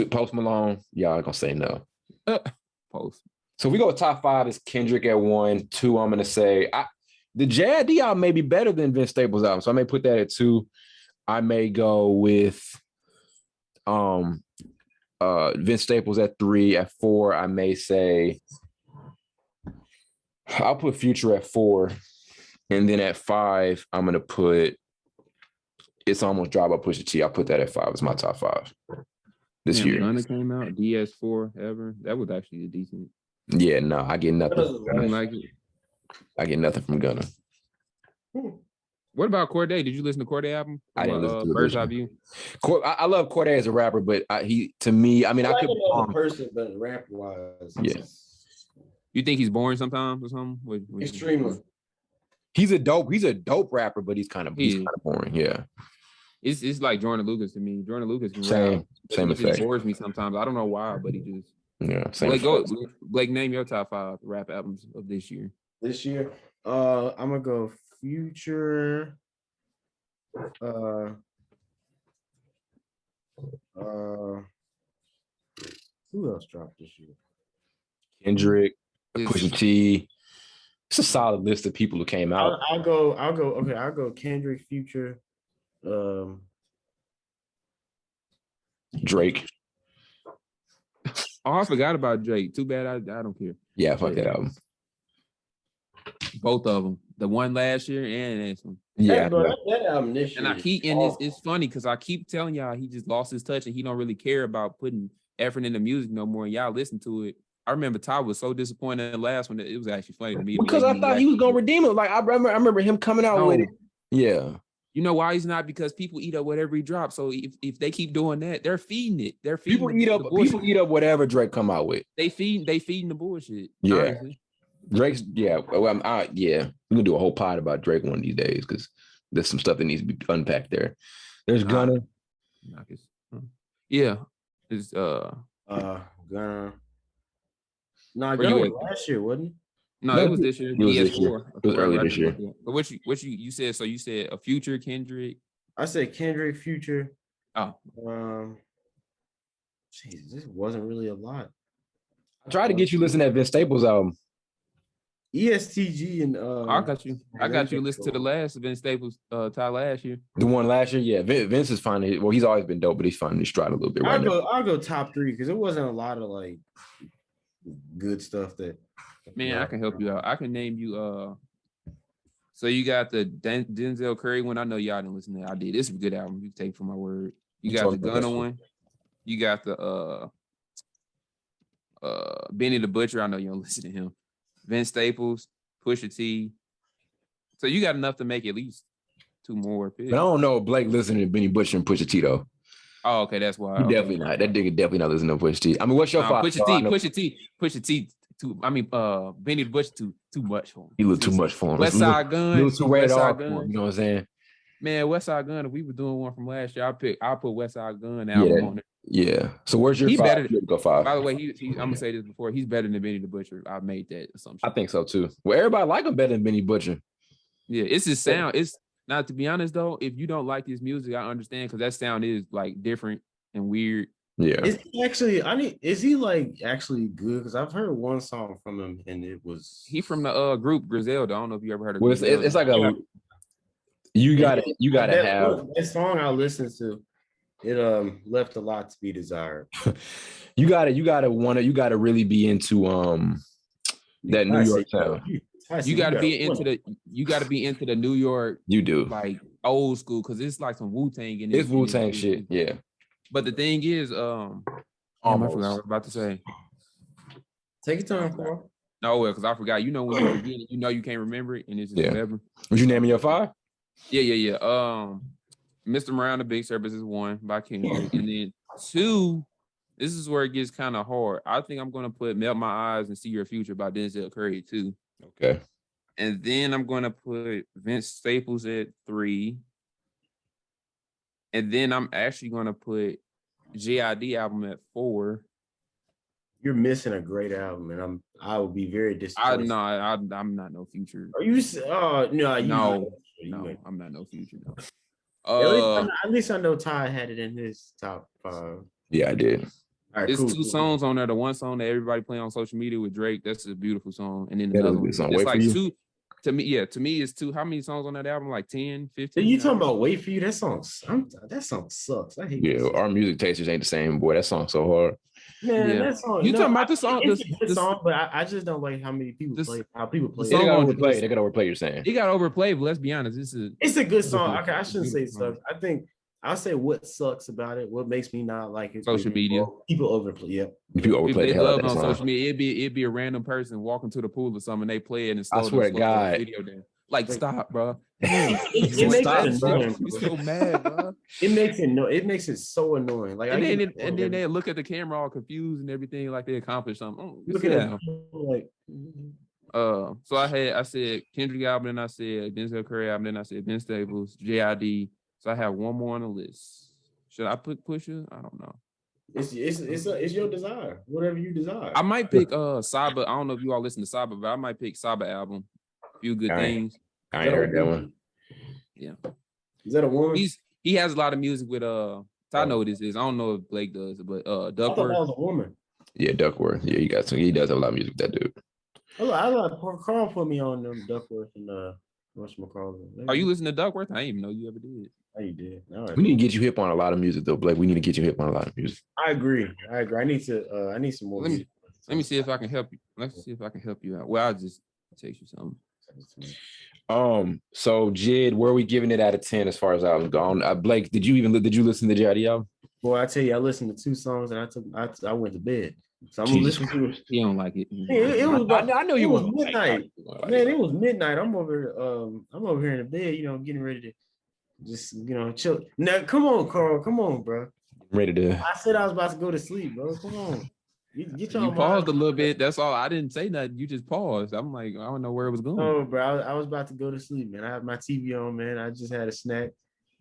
Post Malone, y'all gonna say no. Post. So we go top 5 is Kendrick at 1. 2, I'm gonna say the J.I.D. album may be better than Vince Staples' album, so I may put that at 2. I may go with Vince Staples at 3. At 4, I may say I'll put Future at 4, and then at 5, I'm gonna put It's Almost Dry by Pusha T. I'll put that at 5 as my top 5 this year. Gunna came out, DS4 ever. That was actually a decent. Yeah, no, I get nothing. I don't like it. I get nothing from Gunna. What about Cordae? Did you listen to Cordae album? I didn't listen to it. Bird's Eye View. I love Cordae as a rapper, but he to me, I mean, I could be person, but rap wise, yeah. You think he's boring sometimes or something? Extremely. He's a dope rapper, but he's kind of boring. Yeah. It's like Jordan Lucas to me. Jordan Lucas can same effect. He just bores me sometimes. I don't know why, but he just same. Blake, name your top 5 rap albums of this year. This year, I'm gonna go Future. Who else dropped this year? Kendrick, Pusha T. It's a solid list of people who came out. I'll go Kendrick, Future, Drake. Oh, I forgot about Drake. Too bad I don't care. Yeah, fuck that album. Both of them. The one last year and this one. Yeah. That album this year. And it's funny because I keep telling y'all he just lost his touch and he don't really care about putting effort into music no more. And y'all listen to it. I remember Ty was so disappointed in the last one that it was actually funny to me. Because I thought he was gonna redeem it. Like I remember him coming out with it. Yeah. You know why he's not? Because people eat up whatever he drops. So if they keep doing that, they're feeding it. People eat up whatever Drake come out with. They feeding the bullshit. Yeah. Honestly. Drake's we're gonna do a whole pod about Drake one of these days because there's some stuff that needs to be unpacked there. There's Gunna. Yeah. It's Gunna. No, Gunna was last year, wasn't it? No, it was this year. It was early this year. But what you said? So you said a Future, Kendrick. I said Kendrick, Future. Oh, Jesus, this wasn't really a lot. I tried to get you to listen to that Vince Staples album. ESTG and I got you to listen to the last Vince Staples Ty last year. The one last year, yeah. Vince is finding it. Well, he's always been dope, but he's finding his stride a little bit right now. I'll go top 3 because it wasn't a lot of like good stuff that. Man, I can help you out. I can name you. So you got the Denzel Curry one. I know y'all didn't listen to that. I did. It's a good album. You take from my word. You got the Gunna one. You got the Benny the Butcher. I know you don't listen to him. Vince Staples, Pusha T. So you got enough to make at least 2 more picks. But I don't know if Blake listening to Benny Butcher and Pusha T though. Oh, okay, that's why. Definitely not. That nigga definitely not listening to Pusha T. I mean, what's your 5? Pusha T. Benny the Butcher too much for him. He looked too much for him. Westside Gun. Too rated R for him. You know what I'm saying? Man, Westside Gun. If we were doing one from last year, I'll put Westside Gun album on it. Yeah. So where's your 5? Better. Go 5. By the way, I'm gonna say this before. He's better than Benny the Butcher. I made that assumption. I think so too. Well, everybody like him better than Benny Butcher. Yeah, it's his sound. It's not, to be honest though. If you don't like his music, I understand because that sound is like different and weird. Yeah. Is he like actually good? Because I've heard one song from him and it was from the group Griselda. I don't know if you ever heard of. Well, it's like a you gotta have that song I listened to. It left a lot to be desired. You gotta really be into that New York sound. You gotta be into the New York. You do like old school because it's like some Wu-Tang in it. It's Wu-Tang shit, yeah. But the thing is, I forgot what I was about to say. Take your time, Carl. No, because I forgot. You know when you forget it, you know you can't remember it, and it's just whatever. Was you naming your 5? Yeah. Mr. Miranda Big Service is 1 by Kendrick, and then 2. This is where it gets kind of hard. I think I'm gonna put Melt My Eyes and See Your Future by Denzel Curry 2. Okay. And then I'm gonna put Vince Staples at 3. And then I'm actually gonna put J.I.D. album at 4. You're missing a great album, and I will be very disappointed. I'm not no Future. Are you? Oh no, no, I'm not no Future. No. At least I know Ty had it in his top 5. Yeah, I did. Right, there's cool. 2 songs on there. The one song that everybody play on social media with Drake, that's a beautiful song. And then another one. It's like 2. To me, it's 2. How many songs on that album? Like 10, 15? You talking about Wait For You? That song sucks. I hate it. Our music tastes ain't the same. Boy, that song's so hard. Man, that song. You talking about the song? It's a good song, but I just don't like how many people play. How people play. They got overplay. They got overplay. You're saying they got overplay, but let's be honest, it's a good song. Okay, I shouldn't say it sucks. I think I'll say what sucks about it. What makes me not like it? Social media. People overplay. Yeah. People overplay the hell out of that song. Social media. It'd be a random person walking to the pool or something. They play it and I swear to God. Video down. Like, stop, bro. It makes it annoying. I'm so mad, bro. It makes it so annoying. Like, and then they look at the camera all confused and everything, like they accomplished something. Look at that. Like, so I said Kendrick album, then I said Denzel Curry album, then I said Ben Staples, J.I.D. So I have one more on the list. Should I put Pusha? I don't know. It's your desire. Whatever you desire. I might pick Saba. I don't know if you all listen to Saba, but I might pick Saba album. Few Good Things. I ain't heard that one. Yeah. Is that a woman? He has a lot of music with I know what this is. I don't know if Blake does, but Duckworth. I thought that was a woman. Yeah, Duckworth. Yeah, he does have a lot of music with that dude. I like Carl put me on them Duckworth and Are you listening to Duckworth? I didn't even know you ever did. Oh, you did. Right. We need to get you hip on a lot of music though, Blake. We need to get you hip on a lot of music. I agree. I need some more. Let me see if I can help you. Let's see if I can help you out. Well, I'll just text you something. So Jid, where are we giving it out of 10 as far as albums go? Blake, did you listen to the J.I.D. album? Boy, I tell you, I listened to 2 songs and I went to bed. So I'm gonna listen to it. He don't like it. It was about, I know you was midnight. Man, it was midnight. I'm over here in the bed, getting ready to just chill. Now come on, Carl. Come on, bro. Ready to I said I was about to go to sleep, bro. Come on. You paused a little bit. That's all. I didn't say nothing. You just paused. I'm like, I don't know where it was going. Oh, bro, I was about to go to sleep, man. I have my TV on, man. I just had a snack.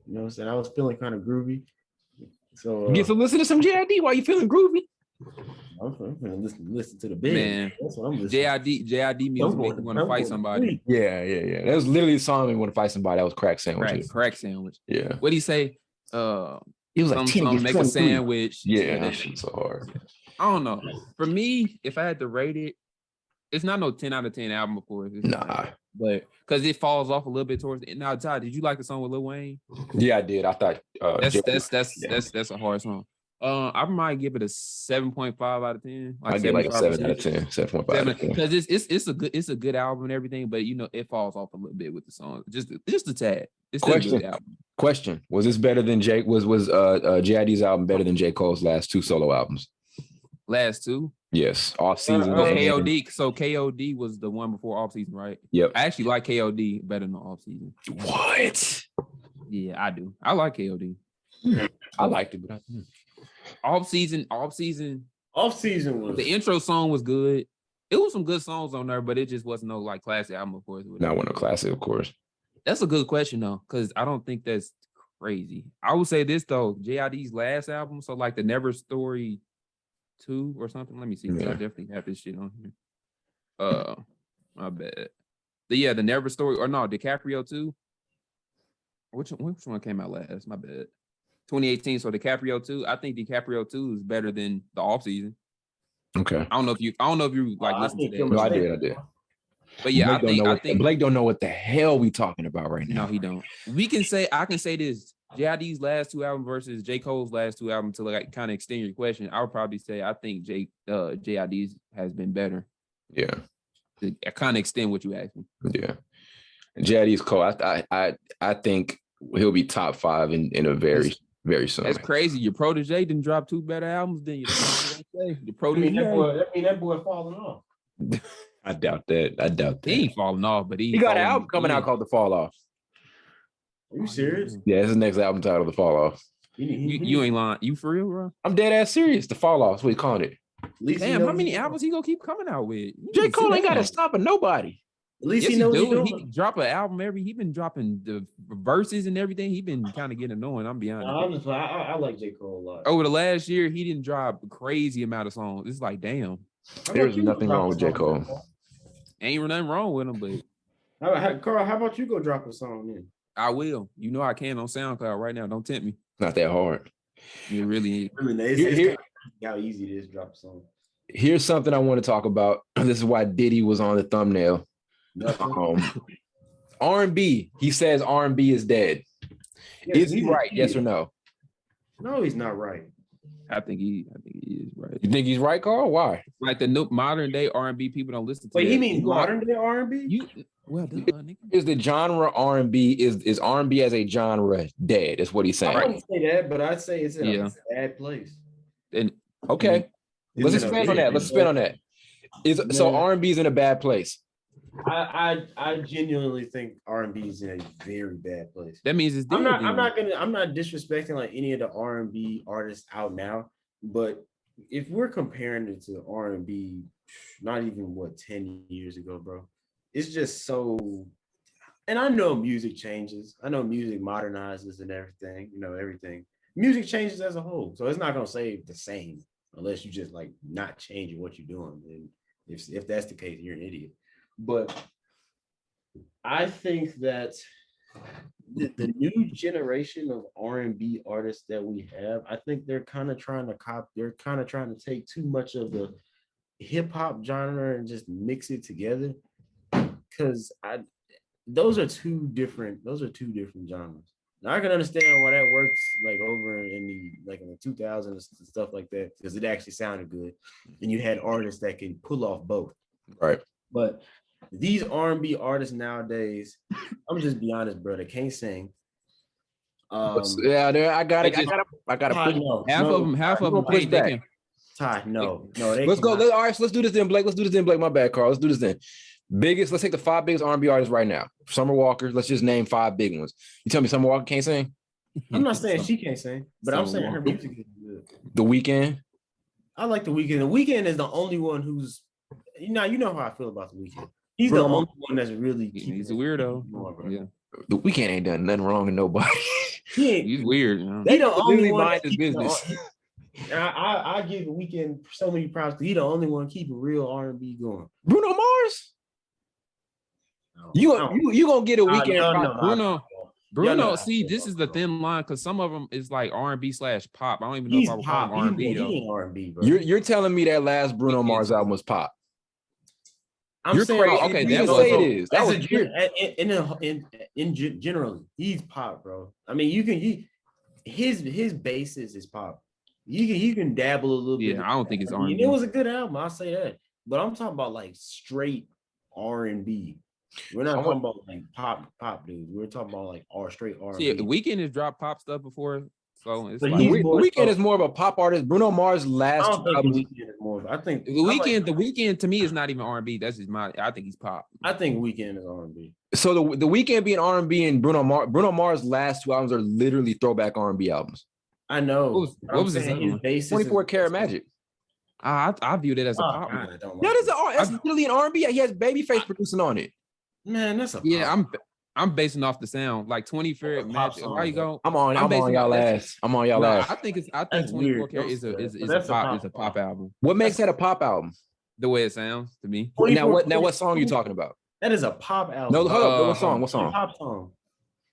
You know what I'm saying? I was feeling kind of groovy. So get to listen to some J.I.D. while you feeling groovy. I'm gonna listen to the bed. Man, that's what I'm listening. J.I.D. music make you want to fight somebody. Yeah. That was literally the song made me want to fight somebody. That was Crack Sandwich. Crack Sandwich. Yeah. What'd he say? It was like some make a sandwich. Yeah, that shit's so hard. I don't know. For me, if I had to rate it, it's not no 10 out of 10 album, of course. Nah. But because it falls off a little bit towards the end. Now, Ty, did you like the song with Lil Wayne? Yeah, I did. I thought that's a hard song. I might give it a 7.5 out of 10. I get like a 7 out of 10, 7.5. Because it's a good album and everything, but it falls off a little bit with the song. Just a tad. It's a good album. Question: was this better than Jake? Was J.I.D's album better than J. Cole's last 2 solo albums? Last 2? Yes, off season. KOD. So KOD was the one before off season, right? Yep. I actually like KOD better than off season. What? Yeah, I do. I like KOD. I liked it, but off season was the intro song was good. It was some good songs on there, but it just wasn't no like classic album, of course. Not one of classic, of course. That's a good question though, because I don't think that's crazy. I would say this though, J.I.D's last album, so like the Never Story 2 or something. Let me see. I definitely have this shit on here. My bad. The Never Story or no, DiCaprio 2. Which one came out last? My bad. 2018. So DiCaprio 2. I think DiCaprio 2 is better than the off season. Okay. I don't know if you like listen to that. No, I did. But yeah, I think Blake don't know what the hell we talking about right now. No, he don't. I can say this. J.I.D's last two albums versus J. Cole's last two albums, to like kind of extend your question, I would probably say I think J.I.D's has been better. Yeah. To kind of extend what you asked me. Yeah. J.I.D's Cole. I think he'll be top 5 in a very soon. That's crazy. Your protege didn't drop 2 better albums than you. That's what I say. Your protege. That boy falling off. I doubt that. He ain't falling off, but he got an album coming out called The Fall Off. Are you serious? Yeah, it's his next album title, The Fall Off. You ain't lying. You for real, bro? I'm dead ass serious. The Fall Off. That's what he calling it. Damn, how many albums he gonna keep coming out with? J. Cole ain't got to stop at nobody. At least he knows what he's doing. He drop an album he been dropping the verses and everything. He been kind of getting annoying. I'm be honest. I like J. Cole a lot. Over the last year, he didn't drop a crazy amount of songs. It's like, damn. There's nothing wrong with J. Cole. Ain't nothing wrong with him, but Carl, how about you go drop a song then? I will. You know I can on SoundCloud right now. Don't tempt me. Not that hard. It really is. It's how easy it is to drop a song. Here's something I want to talk about. This is why Diddy was on the thumbnail. R&B. He says R&B is dead. Is he right? Yes or no? No, he's not right. I think he is right. You think he's right, Carl? Why? Like the new modern day R&B people don't listen to. Wait, he means modern day R&B? Is the genre R&B is R&B as a genre dead? Is what he's saying. I wouldn't say that, but I'd say it's in a bad place. And okay, let's expand on that. Let's spin on that. So R&B is in a bad place. I genuinely think R&B is in a very bad place. That means it's dead. I'm not disrespecting like any of the R&B artists out now, but if we're comparing it to R&B, not even 10 years ago, bro, it's just so. And I know music changes. I know music modernizes and everything. Everything. Music changes as a whole, so it's not gonna stay the same unless you just like not changing what you're doing. And if that's the case, you're an idiot. But I think that the new generation of R&B artists that we have, I think they're kind of trying to take too much of the hip hop genre and just mix it together. Because those are two different genres. Now I can understand why that works like over in the 2000s and stuff like that, because it actually sounded good, and you had artists that can pull off both. Right. But these R&B artists nowadays, I'm just be honest, bro, they can't sing. I gotta half of them push back. Ty, no. Let's go. All right, so let's do this then, Blake. My bad, Carl. Let's do this then. Let's take the 5 biggest R&B artists right now. Summer Walker, let's just name 5 big ones. You tell me Summer Walker can't sing? I'm not saying she can't sing, but I'm saying her music is good. The Weeknd? I like The Weeknd. The Weeknd is the only one who's, you know how I feel about The Weeknd. He's the only one that's really. He's a weirdo. Yeah. The Weeknd ain't done nothing wrong to nobody. He's weird. They the only one mind his business. I give The Weeknd so many props. He's the only one keeping real R&B going. Bruno Mars? You gonna get a Weeknd? Bruno. See, this is the thin line because some of them is like R&B / pop. I don't even know if I would call him R&B though. He ain't R&B, bro. You're telling me that last Bruno Mars album was pop? You're saying crazy. Okay, that's what it is. That was in generally, he's pop, bro. I mean, his basis is pop. You can dabble a little bit. Yeah, I don't think it's R&B. It was a good album, I'll say that. But I'm talking about like straight R&B. We're not talking about like pop dudes. We're talking about like straight R&B. Yeah, The Weeknd has dropped pop stuff before, so it's like, The Weeknd is more of a pop artist. Bruno Mars last album. The Weeknd is more. I think The Weeknd to me is not even R&B. That's just I think he's pop. I think Weeknd is R&B. So the Weeknd being R&B and Bruno Mars last 2 albums are literally throwback R&B albums. I know. What was his 24 Karat Magic. I viewed it as a pop. That's literally an R&B. He has Babyface producing on it. Man, that's a pop. I'm basing off the sound like 24 Magic. Why you go? I'm on y'all ass. I think 24 Karat is a pop album. What makes that a pop album? The way it sounds to me. Now what song are you talking about? That is a pop album. No, hold up. What song? Pop song.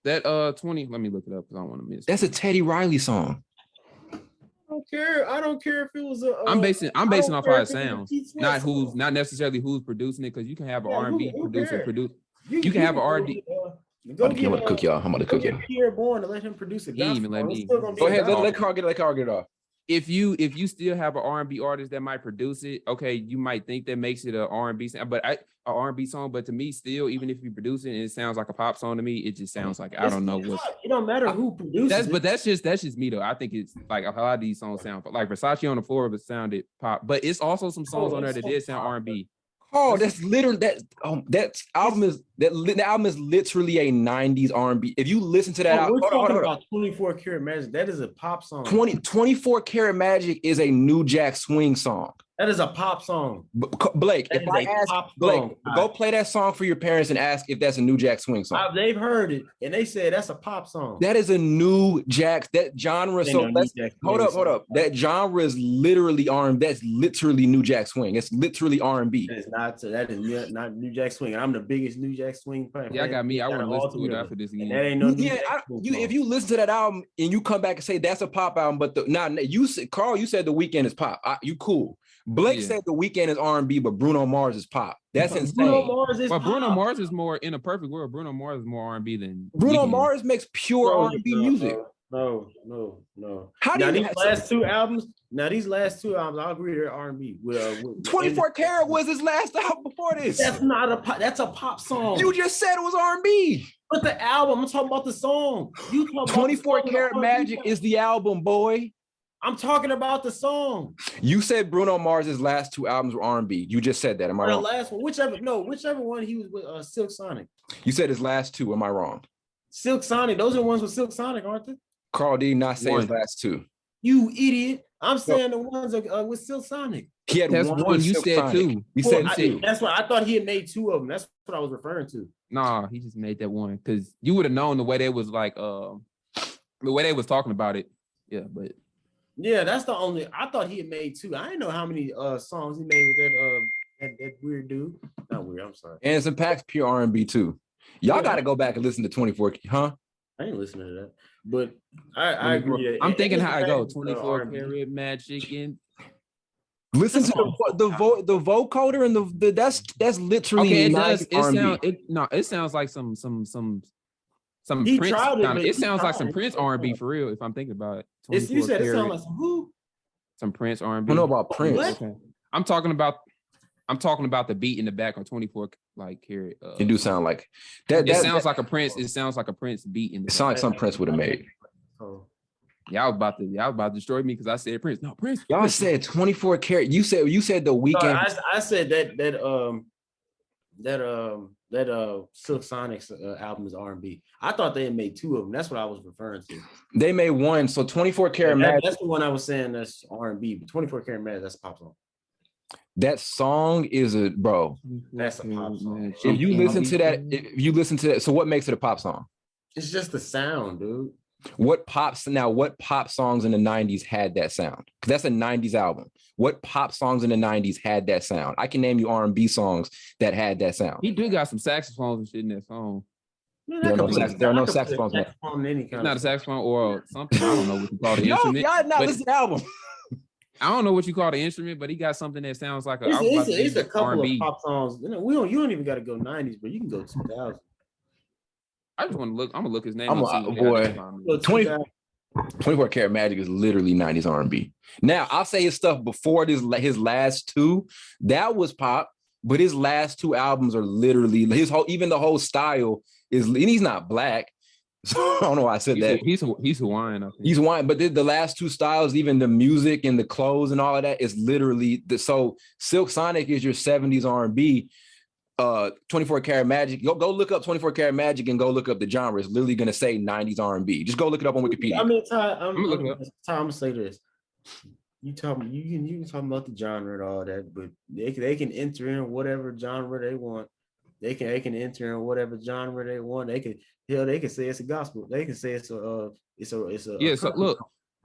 That 20. Let me look it up because I don't want to miss. That's a Teddy Riley song. I don't care if it was a. I'm basing off how it sounds, not necessarily who's producing it, because you can have an R&B producer produce. You can have an R&B. Go I'm about to cook y'all. I'm about to cook y'all. Pierre Bourne to let him produce a gospel. Go ahead, let Carl get it off. If you still have an R&B artist that might produce it, okay, you might think that makes it a R&B song, but a R&B song. But to me, still, even if you produce it and it sounds like a pop song to me, it just sounds like I don't know what. It don't matter who produces. But that's just me though. I think it's like a lot of these songs sound like Versace on the Floor, but sounded pop. But it's also some songs on there that did sound R&B. Oh, that's literally the album is literally a 90s R&B. If you listen to that album, we're talking about 24 Karat Magic. That is a pop song. 24 Karat Magic is a New Jack Swing song. That is a pop song. Blake, if I ask Blake, go play that song for your parents and ask if that's a New Jack Swing song. They've heard it and they said that's a pop song. That is a New Jack, that genre. So hold up. That genre is literally R&B. That's literally New Jack Swing. It's literally R&B. That is not New Jack Swing. And I'm the biggest New Jack Swing fan. Yeah, I got me. I want to listen to it after this again. That ain't no if you listen to that album and you come back and say that's a pop album, but you said, Carl, you said The Weeknd is pop. You cool. Blake said The Weeknd is R&B, but Bruno Mars is pop. That's insane. Bruno Mars is more, in a perfect world, Bruno Mars is more R&B than Bruno Mars makes pure R&B music. No. How do these last two albums, I'll agree they're R&B. 24 Karat was his last album before this. That's a pop song. You just said it was R&B. But the album, I'm talking about the song. 24 Karat Magic is the album, boy. I'm talking about the song. You said Bruno Mars's last two albums were R&B. You just said that. Am I wrong? The last one, whichever one he was with Silk Sonic. You said his last two. Am I wrong? Silk Sonic. Those are the ones with Silk Sonic, aren't they? Carl did not say his last two. You idiot. I'm saying the ones with Silk Sonic. He had one. You said Sonic. two. You said two. That's what I thought he had made two of them. That's what I was referring to. Nah, he just made that one because you would have known the way they was like the way they was talking about it. Yeah, but yeah, that's the only. I thought he had made two. I didn't know how many songs he made with that weird dude. Not weird. I'm sorry. Anderson .Paak's pure R&B too. Y'all got to go back and listen to 24. Huh? I ain't listening to that, but I agree. I'm thinking how I go 24 Karat Magic and listen to the vocoder and that's literally okay. It does. It sounds like some he Prince. It sounds like some Prince R&B for real. If I'm thinking about it, you said it sounds like some who? Some Prince R&B. I don't know about Prince. Okay. I'm talking about the beat in the back on 24 Karat. It do sound like that. It sounds like a Prince. It sounds like a Prince beat in the. It sounds like something Prince would have made. Y'all about to destroy me because I said Prince. No, Prince. Y'all said 24 Karat. You said The Weeknd. I said that Silk Sonic's album is R&B. I thought they had made two of them. That's what I was referring to. They made one. So 24 Karat Magic. That's the one I was saying that's R&B. But 24 Karat Magic, that's a pop song. That song is That's a pop song. If you listen to that, so what makes it a pop song? It's just the sound, dude. What pop songs in the 90s had that sound? Because that's a 90s album. What pop songs in the 90s had that sound? I can name you R&B songs that had that sound. He do got some saxophones and shit in that song. There are no saxophones. It's not a saxophone or something. I don't know what you call the instrument. Y'all not listen to the album. I don't know what you call the instrument, but he got something that sounds like it's a couple of pop songs. You don't even got to go 90s, but you can go 2000. I just want to look. I'm gonna look his name. 24 Karat Magic is literally 90s R&B. Now I'll say his stuff before his last two, that was pop, but his last two albums are literally even the whole style is, and he's not black. So I don't know why I said that. He's Hawaiian, I think. He's Hawaiian, but the last two styles, even the music and the clothes and all of that is literally so Silk Sonic is your 70s R&B. 24 Karat Magic. Go look up 24 Karat Magic and go look up the genre. It's literally going to say 90s R&B. Just go look it up on Wikipedia. I mean, I'm gonna say this. You can talk about the genre and all that, but they can enter in whatever genre they want. They can enter in whatever genre they want. They can say it's a gospel. They can say it's a yeah. So look,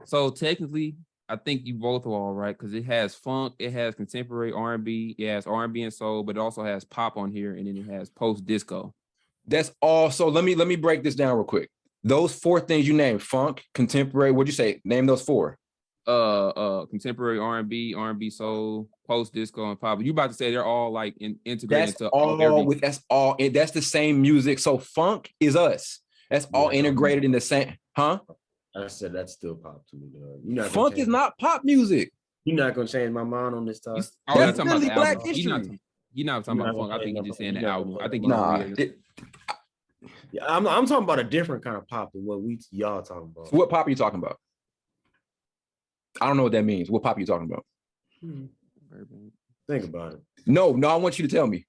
so technically, I think you both are all right because it has funk, it has contemporary R&B, it has R&B and soul, but it also has pop on here, and then it has post disco. That's all. So let me break this down real quick. Those four things you named: funk, contemporary. What'd you say? Name those four. contemporary R&B soul, post disco, and pop. You about to say they're all like integrated That's into all. That's the same music. So funk is us. That's all integrated in the same. Huh? I said that's still pop to me, dog. Funk is not pop music. You're not gonna change my mind on this stuff. That's literally Black history. You're not talking about funk. I think you're just saying the album. I think yeah, I'm talking about a different kind of pop than what y'all talking about. So what pop are you talking about? I don't know what that means. What pop are you talking about? Think about it. No, I want you to tell me.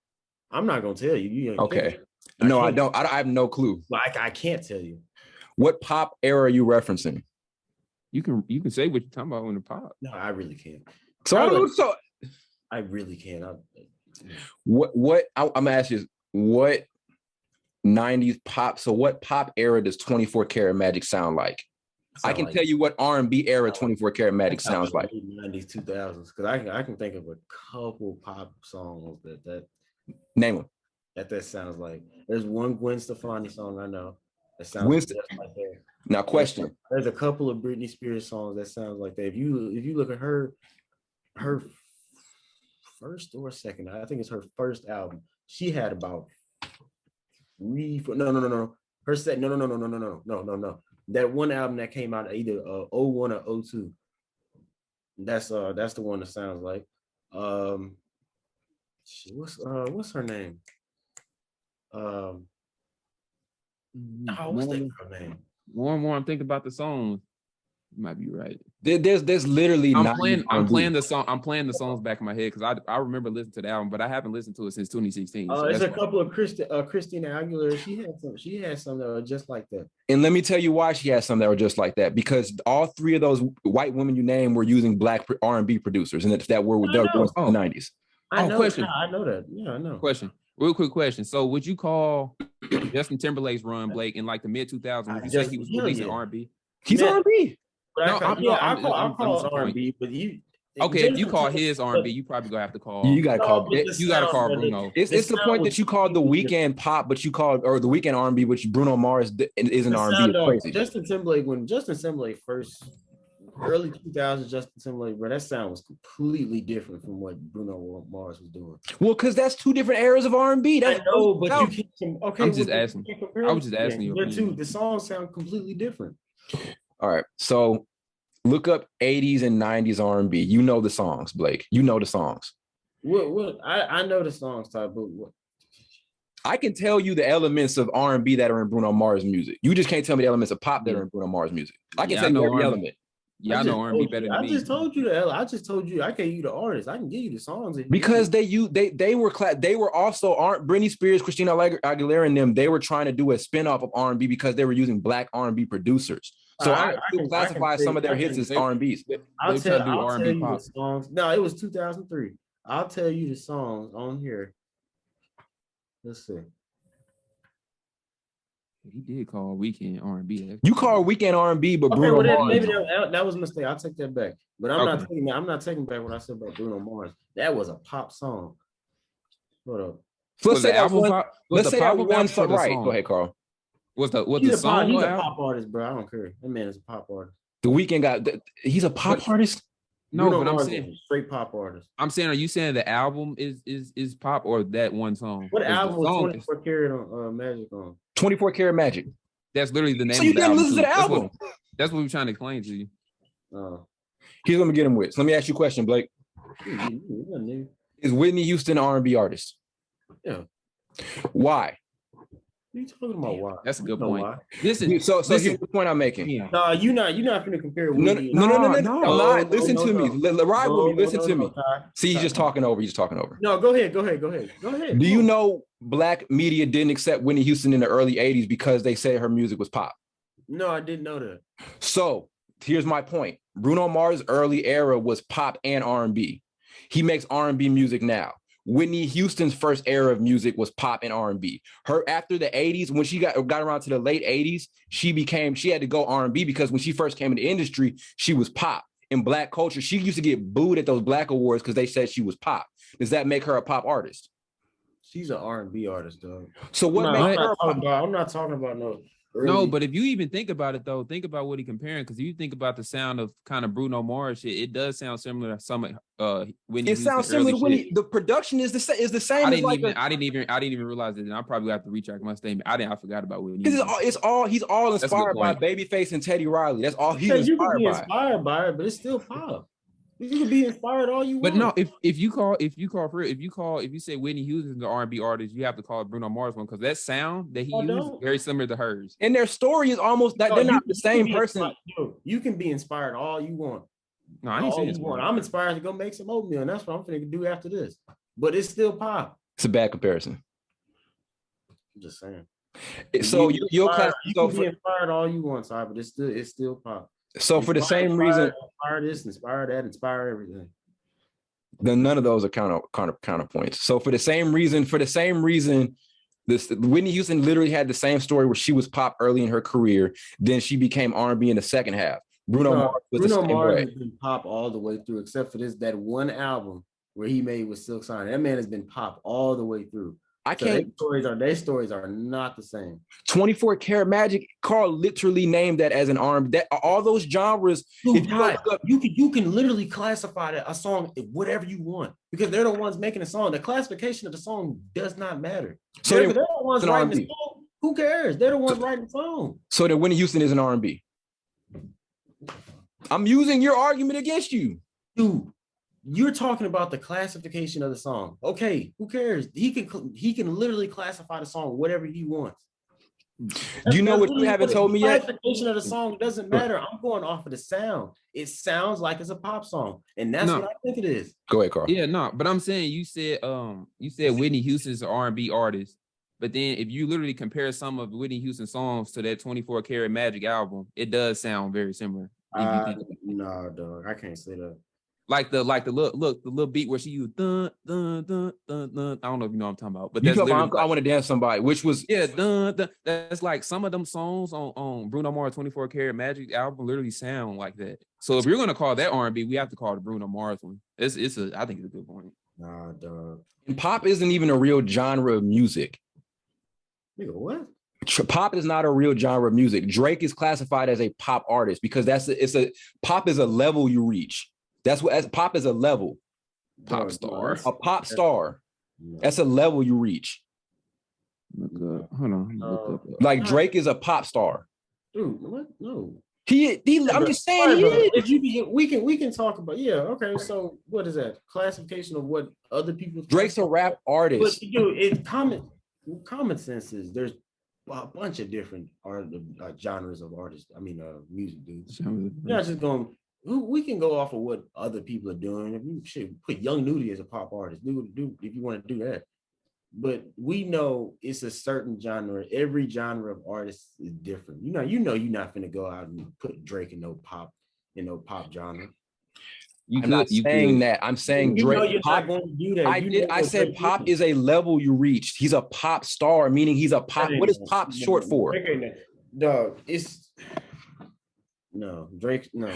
I'm not gonna tell you. Okay. No, I don't. I have no clue. I can't tell you. What pop era are you referencing? You can say what you're talking about in the pop. No, I really can't. I really can't. What I'm gonna ask you is what 90s pop. So what pop era does 24 Karat Magic sound like? I can tell you what R&B era 24 Karat Magic sounds like. 90s, 2000s, because I can think of a couple pop songs that name them. That sounds like. There's one Gwen Stefani song I know that sounds just like that. Now, question. There's a couple of Britney Spears songs that sounds like that. If you look at her first or second, I think it's her first album. She had about no. Her set no. That one album that came out either 01 or 02. That's the one that sounds like. What's her name? What's that girl name? More and more I'm thinking about the songs. You might be right. There's literally I'm playing the song. I'm playing the songs back in my head because I remember listening to the album, but I haven't listened to it since 2016. So there's a couple of Christina Aguilera. She had some that were just like that. And let me tell you why she has some that were just like that. Because all three of those white women you named were using Black R&B producers, and that were in the 90s. I know question. I know that. Yeah, I know. Question. Real quick question. So would you call Justin Timberlake's run, Blake, in like the mid 2000s? Would you say he was releasing R&B? He's R&B. I call it R&B, but you. Okay, if you call his R&B, you probably gonna have to call. You gotta call Bruno. It's the point that you called the Weeknd pop, but you called or the Weeknd R&B, which Bruno Mars isn't R&B. Crazy. Justin Timberlake, when Justin Timberlake first early 2000s, Justin Timberlake, bro, that sound was completely different from what Bruno Mars was doing. Well, because that's two different eras of R&B. I know, but you can't. Okay, I'm just asking. I was just asking you. The songs sound completely different. All right, so look up 80s and 90s R&B. You know the songs, Blake. You know the songs. What? I know the songs, Todd, but what? I can tell you the elements of R&B that are in Bruno Mars music. You just can't tell me the elements of pop that are in Bruno Mars music. I can tell you every element. Yeah, I know R&B better than me. I just told you. I gave you the artist. I can give you the songs. Because they were also Britney Spears, Christina Aguilera, and them. They were trying to do a spinoff of R&B because they were using Black R&B producers. So I can classify some of their hits as R&Bs. I'll tell you the songs. No, it was 2003. I'll tell you the songs on here. Let's see. He did call Weeknd R&B. You call Weeknd R&B, but Bruno Mars. Maybe that was a mistake. I'll take that back. But I'm not taking back what I said about Bruno Mars. That was a pop song. Hold up. Let's say that one song right. Go ahead, Carl. What's the song? He's a pop artist, bro. I don't care. That man is a pop artist. The Weeknd he's a pop artist? No, Bruno but Mars I'm saying straight pop artist. I'm saying, are you saying the album is pop or that one song? What album was 24 Karat Magic on? 24 Karat Magic. That's literally the name. So you didn't listen to the album. That's what we're trying to explain to you. Here's what I'm getting with. So let me ask you a question, Blake. Is Whitney Houston an R&B artist? Yeah. Why? What are you talking about? Why? That's a good point. Listen, here's the point I'm making. Yeah. No, you're not going to compare. No. I'm not. Listen to me. Ride with me. Listen to me. See, he's just talking over. No, go ahead. Do you know Black media didn't accept Whitney Houston in the early 80s because they said her music was pop? No, I didn't know that. So here's my point. Bruno Mars' early era was pop and R&B. He makes R&B music now. Whitney Houston's first era of music was pop and R&B. Her after the 80s, when she got around to the late 80s, she had to go R&B because when she first came in the industry, she was pop. In Black culture, she used to get booed at those Black awards because they said she was pop. Does that make her a pop artist? She's an R&B artist, though. So what makes her I'm not talking about no. No, but if you even think about it though, think about what he comparing, because you think about the sound of kind of Bruno Mars shit, it does sound similar to some when it sounds similar to when the production is the same. I didn't even realize it, and I probably have to retract my statement. I forgot about Whitney. He's all inspired by Babyface and Teddy Riley. That's all he's inspired by. You can be inspired by it, but it's still pop. You can be inspired all you want. But no, if you say Whitney Houston is the R&B artist, you have to call Bruno Mars one, because that sound that he used is very similar to hers. And their story is almost that they're not the same person. You can be inspired all you want. No, I ain't saying you want. I'm inspired to go make some oatmeal, and that's what I'm gonna do after this. But it's still pop. It's a bad comparison. I'm just saying. So you can be inspired all you want, sorry, but it's still pop. So for the same reason, inspire this, inspire that, inspire everything. Then none of those are counterpoints. So for the same reason, this Whitney Houston literally had the same story where she was pop early in her career, then she became R&B in the second half. Bruno Mars has been pop all the way through, except for that one album where he made with Silk Sonic. That man has been pop all the way through. Their stories are not the same. 24 Karat Magic, Carl literally named that as an R&B. That all those genres. Dude, you can literally classify a song whatever you want, because they're the ones making the song. The classification of the song does not matter. So they're the ones writing the song. Who cares? They're the ones writing the song. So then Whitney Houston is an R&B. I'm using your argument against you, dude. You're talking about the classification of the song. Okay, who cares? He can literally classify the song whatever he wants. Do you know what you haven't told me yet? The classification of the song doesn't matter. I'm going off of the sound. It sounds like it's a pop song, and that's what I think it is. Go ahead, Carl. Yeah, no, but I'm saying you said Whitney Houston's an R&B artist, but then if you literally compare some of Whitney Houston's songs to that 24 Karat Magic album, it does sound very similar. No, dog, I can't say that. Like the little beat where she used dun dun dun dun dun. I don't know if you know what I'm talking about, but that's I Want to Dance Somebody, which was dun, dun. That's like some of them songs on Bruno Mars 24 Karat Magic album literally sound like that. So if you're gonna call that R&B, we have to call the Bruno Mars one. I think it's a good point. Nah, dog. And pop isn't even a real genre of music. Nigga, what? Pop is not a real genre of music. Drake is classified as a pop artist because pop is a level you reach. That's what pop is a level. Pop star. A pop star. That's a level you reach. Hold on. Like Drake is a pop star. Dude, what? No. I'm just saying he is. If we can talk about okay. So what is that classification of what other people? Drake's a rap artist. But dude, it's common sense is there's a bunch of different genres of artists. I mean, music, dude. You're not just going. We can go off of what other people are doing. If you should put Young Nudie as a pop artist, do if you want to do that. But we know it's a certain genre. Every genre of artists is different. You know, you're not gonna go out and put Drake in no pop genre. I'm not saying that. I'm saying Drake. You're not going to do that. I said pop is a level you reached. He's a pop star, meaning he's a pop. What is pop short for? Dog, it's. No, Drake. No.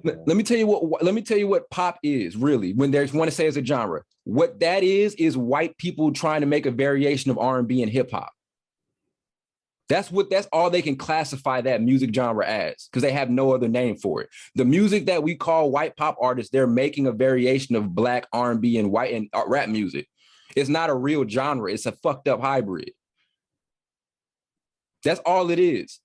Let me tell you what pop is really. When there's one to say it's a genre, what that is white people trying to make a variation of R&B and hip hop. That's all they can classify that music genre as, because they have no other name for it. The music that we call white pop artists, they're making a variation of black R&B and white and rap music. It's not a real genre. It's a fucked up hybrid. That's all it is.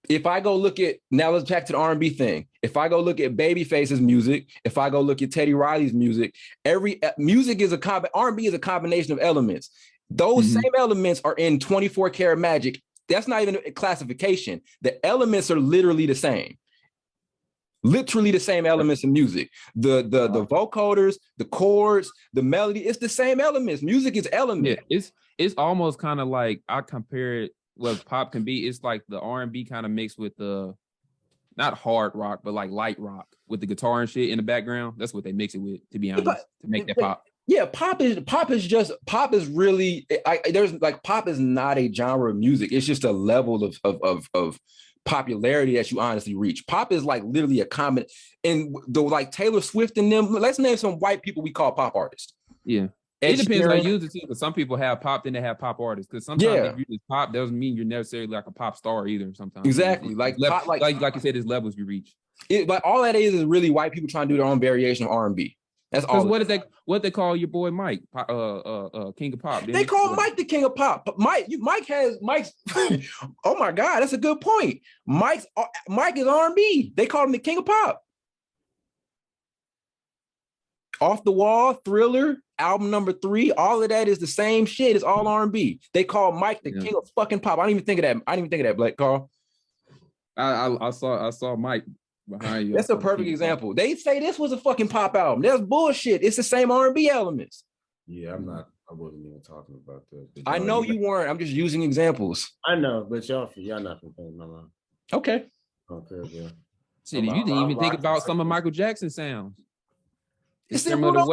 If I go look at, now let's back to the R&B thing. If I go look at Babyface's music, if I go look at Teddy Riley's music, every music is R&B is a combination of elements. Those same elements are in 24 Karat Magic. That's not even a classification. The elements are literally the same. Literally the same elements in music. The vocoders, the chords, the melody, it's the same elements. Music is elements. Yeah, it's almost kind of like, I compare it what pop can be. It's like the R&B kind of mixed with the not hard rock, but like light rock with the guitar and shit in the background. That's what they mix it with, to be honest, to make that pop. Yeah, pop is really, pop is not a genre of music. It's just a level of popularity that you honestly reach. Pop is like literally a common, and like Taylor Swift and them, let's name some white people we call pop artists. Yeah. It depends on user too, because some people have pop, then they have pop artists. Because sometimes if you just pop, doesn't mean you're necessarily like a pop star either. Sometimes exactly like pop, like you said, there's levels you reach. But all that is really white people trying to do their own variation of R&B. That's all. What they call your boy Mike, King of Pop? They call Mike the King of Pop. Mike's. Oh my God, that's a good point. Mike is R&B. They call him the King of Pop. Off the Wall, Thriller, album number 3, all of that is the same shit. It's all R&B. They call Mike the King of fucking Pop. I didn't even think of that. Blake Carl. I saw Mike behind you. That's a perfect example. They say this was a fucking pop album. That's bullshit. It's the same R&B elements. Yeah, I wasn't even talking about that. I know you weren't. I'm just using examples. I know, but y'all not gonna pay my mind. Okay. Okay, yeah. See, you didn't even think about some of Michael Jackson's sounds. It's similar to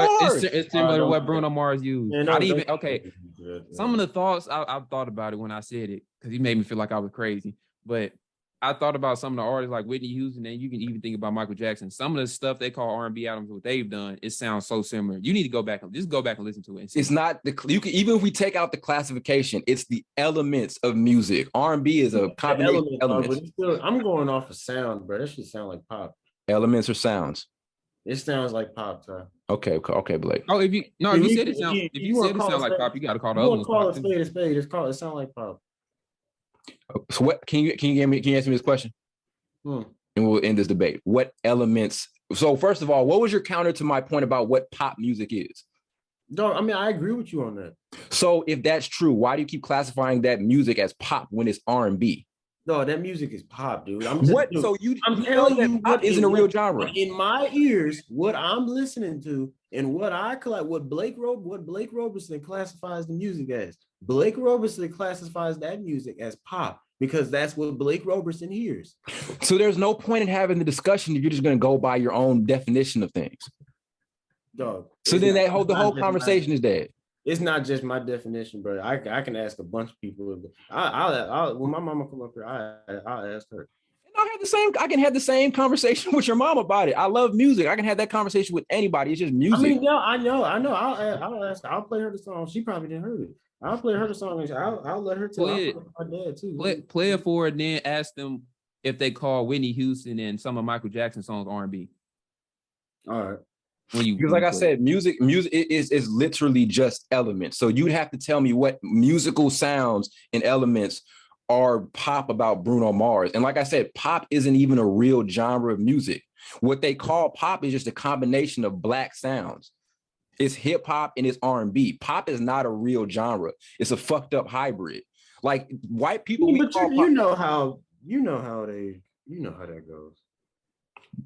what Bruno Mars used. Yeah, some of the thoughts I thought about it when I said it because he made me feel like I was crazy. But I thought about some of the artists like Whitney Houston, and you can even think about Michael Jackson. Some of the stuff they call R&B albums, what they've done, it sounds so similar. You need to go back and listen to it. It's not even if we take out the classification, it's the elements of music. R&B is a combination of elements. I'm going off of sound, bro. That should sound like pop. Elements or sounds? It sounds like pop, Ty. Okay, Blake. Oh, if you said it sound like pop, you got to call the other ones. Call it spade a spade. It sound like pop. So what can you answer me this question? And we'll end this debate. What elements? So first of all, what was your counter to my point about what pop music is? No, I mean I agree with you on that. So if that's true, why do you keep classifying that music as pop when it's R&B? No, that music is pop, dude. I'm telling you, pop isn't a real genre. In my ears, what I'm listening to and what Blake Roberson classifies the music as. Blake Roberson classifies that music as pop because that's what Blake Roberson hears. So there's no point in having the discussion if you're just going to go by your own definition of things. Dog. So then the whole conversation is dead. It's not just my definition, bro. I can ask a bunch of people. I'll when my mama come up here, I'll ask her. And I can have the same conversation with your mom about it. I love music. I can have that conversation with anybody. It's just music. I mean, I know. I'll ask. I'll play her the song. She probably didn't heard it. I'll play her the song. I'll let her tell my dad too. Play it for it, then ask them if they call Whitney Houston and some of Michael Jackson songs R&B. All right. Because like I said, music is literally just elements. So you'd have to tell me what musical sounds and elements are pop about Bruno Mars. And like I said, pop isn't even a real genre of music. What they call pop is just a combination of black sounds. It's hip hop and it's R&B. Pop is not a real genre. It's a fucked up hybrid. Like white people, you know how that goes.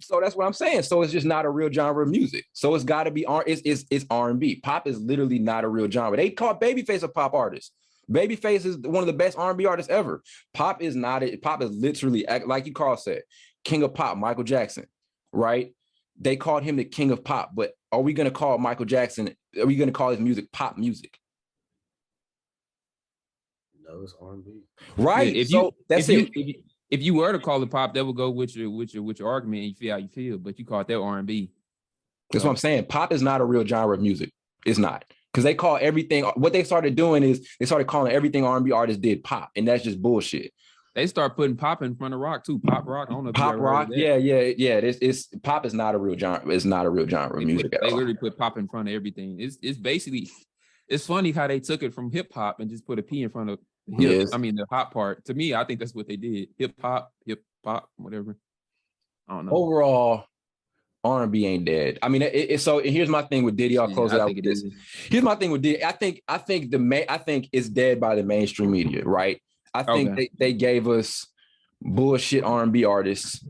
So that's what I'm saying. So it's just not a real genre of music. So it's got to be it's R&B. Pop is literally not a real genre. They call Babyface a pop artist. Babyface is one of the best R&B artists ever. Pop is not it. Pop is literally, like you Carl said, King of Pop, Michael Jackson, right? They called him the King of Pop. But are we going to call Michael Jackson? Are we going to call his music pop music? No, it's R&B. Right. Yeah, if you were to call it pop, that would go with your argument and you feel how you feel, but you call it that R&B. That's what I'm saying. Pop is not a real genre of music. It's not. Because they call everything, what they started doing is they started calling everything R&B artists did pop, and that's just bullshit. They start putting pop in front of rock too. Pop rock. I don't know if pop rock. Yeah. It's pop is not a real genre. It's not a real genre of music. They literally put pop in front of everything. It's basically, it's funny how they took it from hip hop and just put a P in front of the hop part. To me, I think that's what they did. Hip hop, whatever. I don't know. Overall, R&B ain't dead. I mean, so here's my thing with Diddy. I'll close it out with this. Here's my thing with Diddy. I think it's dead by the mainstream media, right? I think they gave us bullshit R&B artists.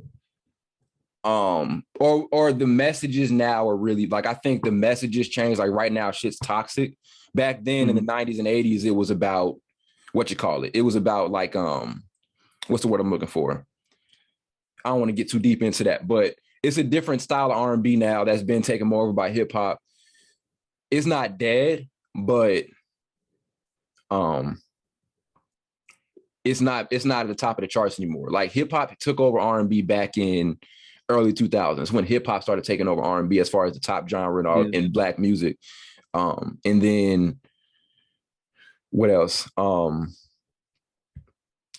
Or the messages now are really like, I think the messages changed. Like right now, shit's toxic. Back then in the 90s and 80s, it was about it was about like what's the word I'm looking for? I don't want to get too deep into that, but it's a different style of R&B now that's been taken more over by hip hop. It's not dead, but it's not at the top of the charts anymore. Like hip hop took over R&B back in early 2000s when hip hop started taking over R&B as far as the top genre in Black music. And then what else?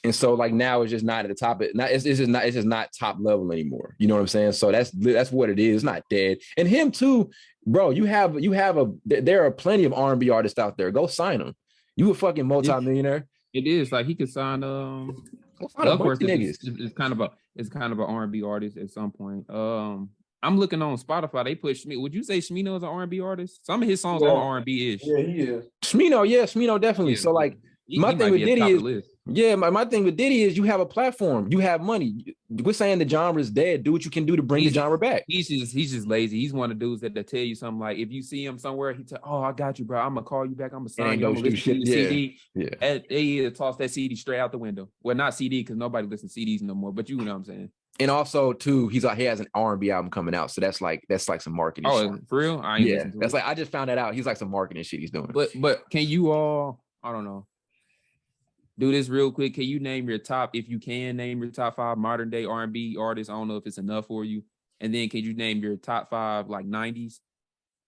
And so like now it's just not at the top. It's just not top level anymore. You know what I'm saying? So that's what it is. It's not dead. And him too, bro. There are plenty of R&B artists out there. Go sign them. You a fucking multimillionaire. It is like he could sign Duckworth is kind of an R&B artist at some point. I'm looking on Spotify. They put Shmino. Would you say Shmino is an R&B artist? Some of his songs are R&B-ish. Yeah, he is. Shmino definitely. Yeah. So like my thing with Diddy is, my thing with Diddy is you have a platform, you have money. We're saying the genre is dead. Do what you can do to bring the genre back. He's just lazy. He's one of the dudes that tell you something like, if you see him somewhere, he tell, "Oh, I got you, bro. I'm gonna call you back. I'm gonna sign you. I'm gonna listen to your CD." Yeah. And they toss that CD straight out the window. Well, not CD because nobody listens to CDs no more. But you know what I'm saying. And also too, he has an R&B album coming out, so that's like some marketing. Oh, for real? I ain't listening to that's it. Like I just found that out. He's like some marketing shit he's doing. But can you all? I don't know. Do this real quick. Can you name your top, if you can name your top 5 modern day R&B artists? I don't know if it's enough for you. And then can you name your top 5 like 90s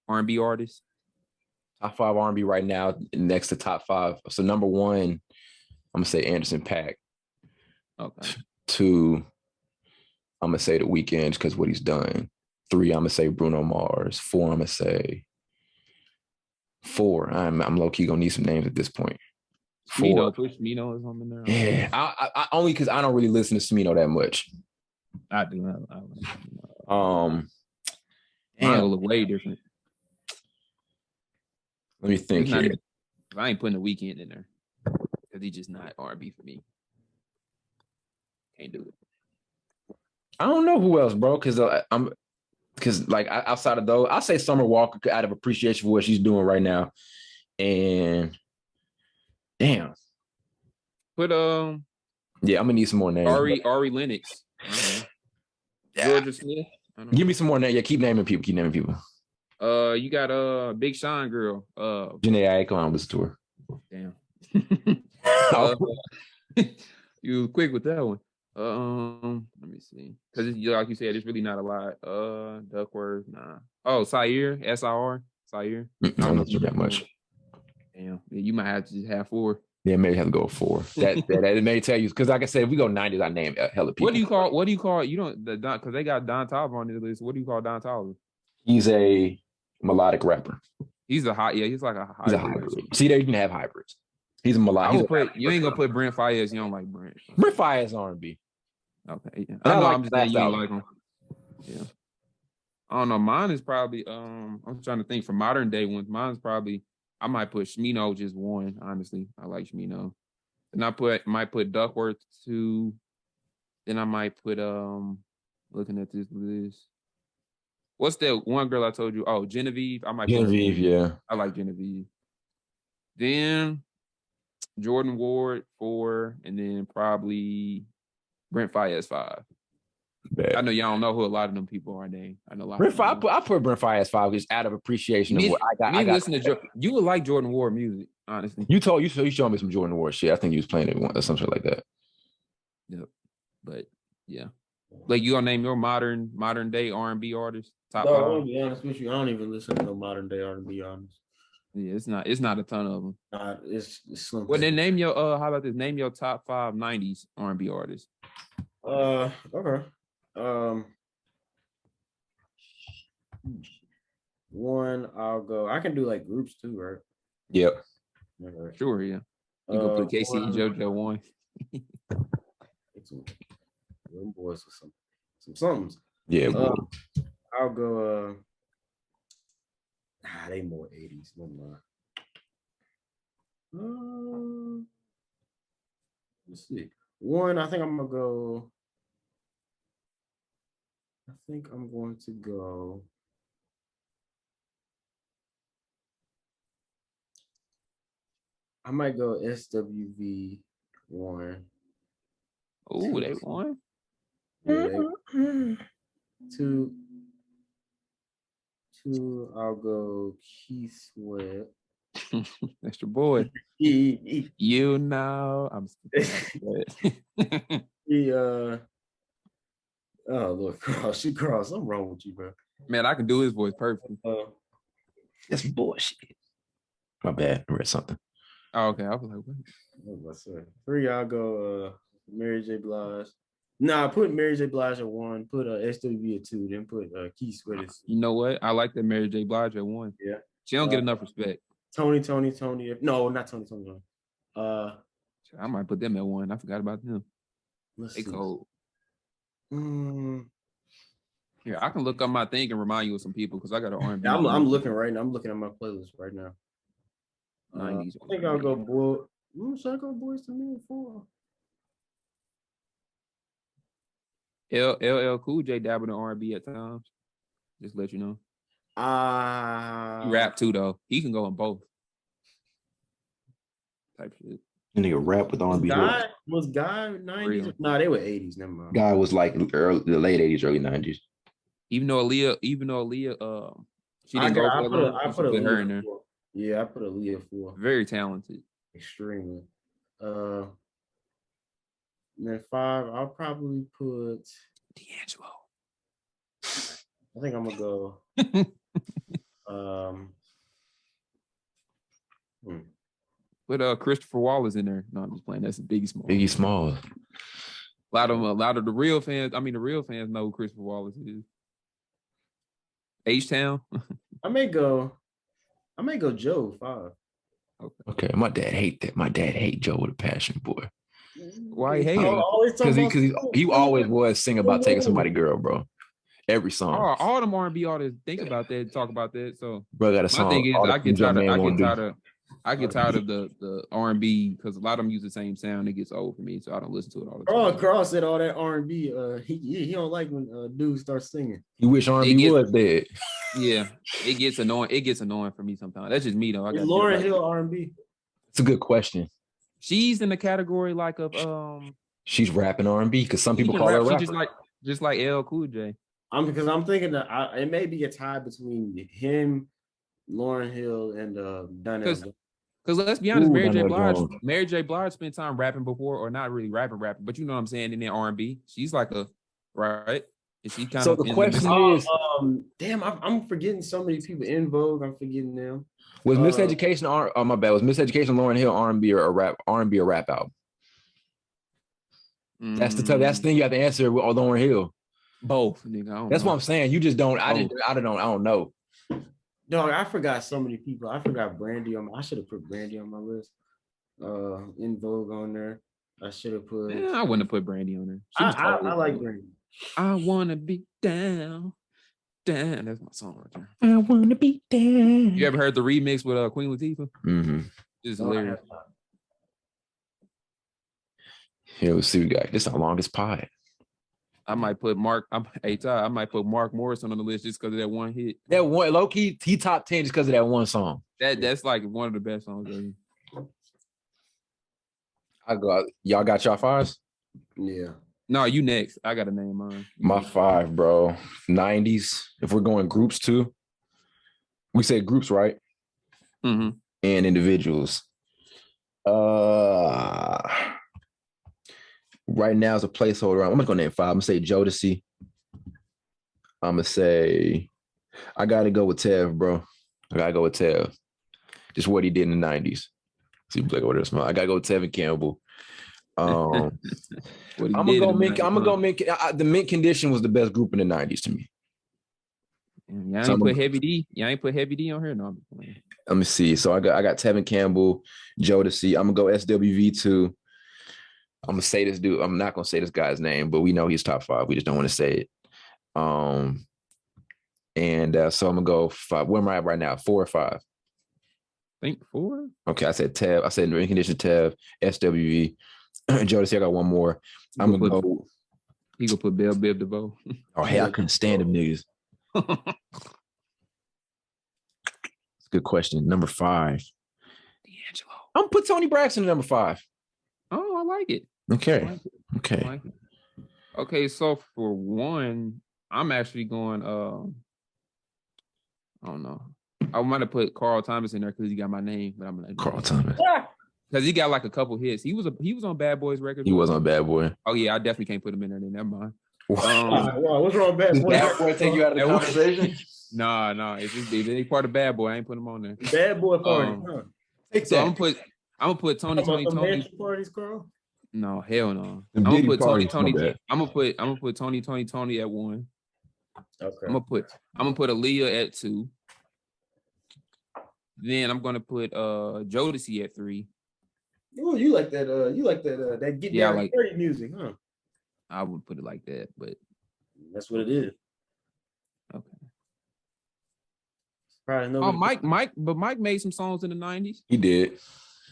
R&B artists? Top 5 R&B right now, next to top 5. So number 1, I'm gonna say Anderson .Paak. Okay. 2, I'm gonna say The Weeknd because what he's done. 3, I'm gonna say Bruno Mars. 4, I'm gonna say 4. I'm low key gonna need some names at this point. Smino, put Smino or something there. Yeah, I only because I don't really listen to Smino that much. I do. Mine will look way different. Let me think here. I ain't putting The Weeknd in there because he's just not R&B for me. Can't do it. I don't know who else, bro. Because outside of those, I'll say Summer Walker out of appreciation for what she's doing right now, and. Damn. Put I'm gonna need some more names. Ari Lennox. Georgia Smith. Give me some more names. Yeah, keep naming people. You got Big Sean girl. Janae Aiko, I listen to her. Damn. You were quick with that one. Let me see. Because like you said, it's really not a lot. Duckworth, nah. Oh, Sire, SIR. Sire. I don't know that much. Damn, you might have to just have 4. Yeah, maybe have to go with 4. That may tell you because, like I said, if we go 90s, I name a hella people. What do you call? You don't because they got Don Toliver on the list. What do you call Don Toliver? He's a melodic rapper. He's a he's like a hybrid. He's a hybrid. See, there you can have hybrids. He's a melodic. You ain't gonna put Brent Faiyaz. You don't like Brent. Brent Faiyaz R&B. Okay, yeah. I know. I'm just saying you ain't like him. Yeah. I don't know. Mine is probably. I'm trying to think for modern day ones. Mine's probably. I might put Shmino just 1, honestly. I like Shmino. And I might put Duckworth 2. Then I might put looking at this list. What's that one girl I told you? Oh, Genevieve. Genevieve, yeah. I like Genevieve. Then Jordan Ward 4, and then probably Brent Faiyaz 5. I know y'all don't know who a lot of them people are. I know a lot. I put Brent Faiyaz 5 just out of appreciation of what I got. Listen to you would like Jordan Ward music, honestly. You showed me some Jordan Ward shit. I think you was playing it or something like that. Yep. But yeah, like you gonna name your modern day R&B artist top 5? I'll be honest with you. I don't even listen to no modern day R&B artists. Yeah, it's not a ton of them. It's slim. Well, then name your how about this? Name your top 5 90s R&B artists. Okay. One, I'll go. I can do like groups too, right? Yep. Okay. Sure, yeah. You go put KC and JoJo 1. Them boys with some somethings. Yeah. I'll go. They more 80s. Never mind. Let's see. One, I think I'm gonna go. I think I'm going to go. I might go SWV 1. Oh, they won. Yeah, 2. I'll go Keith Sweat. That's your boy. You know, I'm. Oh Lord, Carl, something wrong with you, bro. Man, I can do his voice perfectly. That's bullshit. My bad. I read something. Oh, okay. I was like, what's that? 3, I'll go Mary J. Blige. Nah, put Mary J. Blige at 1, put SWV at 2, then put Keith Sweat at 6. You know what? I like that Mary J. Blige at 1. Yeah. She don't get enough respect. Tony. No, not Tony. I might put them at 1. I forgot about them. Let's they see. cold. Here, I can look up my thing and remind you of some people because I got an R&B. Yeah, I'm looking right now. I'm looking at my playlist right now. 90s. I think I'll go should I go Boys to Men 4? LL Cool J dabbled in R&B at times. Just let you know. He rap too though. He can go on both. Type shit. Nigga rap with R&B. Was Guy 90s? Nah, they were 80s. Never mind. Guy was like the late 80s, early 90s. Even though Aaliyah, she didn't go for it. I put her in there. Yeah, I put Aaliyah 4. Very talented. Extremely. And then 5, I'll probably put D'Angelo. I think I'm gonna go. Put Christopher Wallace in there. No, I'm just playing. That's Biggie Smalls. Biggie Smalls. A lot of the real fans. I mean, the real fans know who Christopher Wallace is. H-Town. I may go Joe 5. Okay. My dad hate that. My dad hate Joe with a passion, boy. Why he hate him? Because he always was sing about taking somebody's girl, bro. Every song. All them R&B artists think about that, talk about that. So, bro, got a song. My thing is, I get tired of the R&B because a lot of them use the same sound. It gets old for me, so I don't listen to it all the time. Carl said all that R&B. He don't like when dudes start singing. He wish R&B was dead. Yeah, it gets annoying. It gets annoying for me sometimes. That's just me though. Is Lauryn Hill R&B? It's a good question. She's in the category like of She's rapping R&B because some people call her rapper. Just like LL Cool J. Because I'm thinking that it may be a tie between him, Lauryn Hill, and Donnell. Because let's be honest, Mary J. Blige spent time rapping before, or not really rapping, but you know what I'm saying, in the R&B. She's like right? Is she kind so of? The question is, damn, I'm forgetting so many people in Vogue. I'm forgetting them. Was Miseducation my bad? Was Miseducation Lauryn Hill R&B or rap album? That's the thing you have to answer with Lauryn Hill. Both, nigga. That's what I'm saying. You just don't. I don't know. Dog, I forgot so many people. I forgot Brandy I should have put Brandy on my list. In Vogue on there. I should have put. I wouldn't have put Brandy on there. I like Brandy. I wanna be down. That's my song right there. I wanna be down. You ever heard the remix with Queen Latifah? Mm-hmm. It's hilarious. Here, let's see. We got this. Our longest pod. I might put Mark Morrison on the list just because of that one hit. That one low key, he top 10 just because of that one song. That's like one of the best songs. Y'all got y'all 5s? Yeah. No, you next. I got a name mine. My 5, bro. 90s. If we're going groups too, we said groups, right? Mm-hmm. And individuals. Right now is a placeholder. I'm just gonna name 5. I'm gonna say Jodeci. I'm gonna say I gotta go with Tev, bro. I gotta go with Tev. Just what he did in the 90s. See, like what else? I gotta go with Tevin Campbell. I'm gonna go Mint. The Mint Condition was the best group in the 90s to me. Y'all ain't put Heavy D. Y'all ain't put Heavy D on here. No. Let me see. So I got Tevin Campbell, Jodeci. I'm gonna go SWV too. I'm gonna say this dude. I'm not gonna say this guy's name, but we know he's top 5. We just don't want to say it. So I'm gonna go 5. Where am I at right now? 4 or 5? I think 4. Okay, I said Tev. I said in condition Tev, SWV, Jodeci. I got one more. I'm gonna go. He gonna put Bell Biv DeVoe. Oh, hey, I couldn't stand them niggas. It's a good question. Number 5. D'Angelo. I'm gonna put Tony Braxton at number 5. Oh, I like it. Okay. Okay, so for 1, I'm actually going I don't know. I might have put Carl Thomas in there because he got my name, but I'm gonna Carl Thomas. Because he got like a couple hits. He was on Bad Boys record. He was on Bad Boy. Oh yeah, I definitely can't put him in there. Then never mind. Wow, what's wrong with Bad Boy? Bad Boy take you out of the conversation? Nah. If they part of Bad Boy, I ain't putting them on there. Bad Boy party. Take so that. I'm gonna put Tony. Parties, Carl? No, hell no. I'm gonna put Tony. I'm gonna put Tony at 1. Okay. I'm gonna put Aaliyah at 2. Then I'm gonna put Jodeci at 3. Oh, you like that? That get down like dirty music, huh? I would put it like that, but that's what it is. Okay. Probably Mike made some songs in the 90s. He did.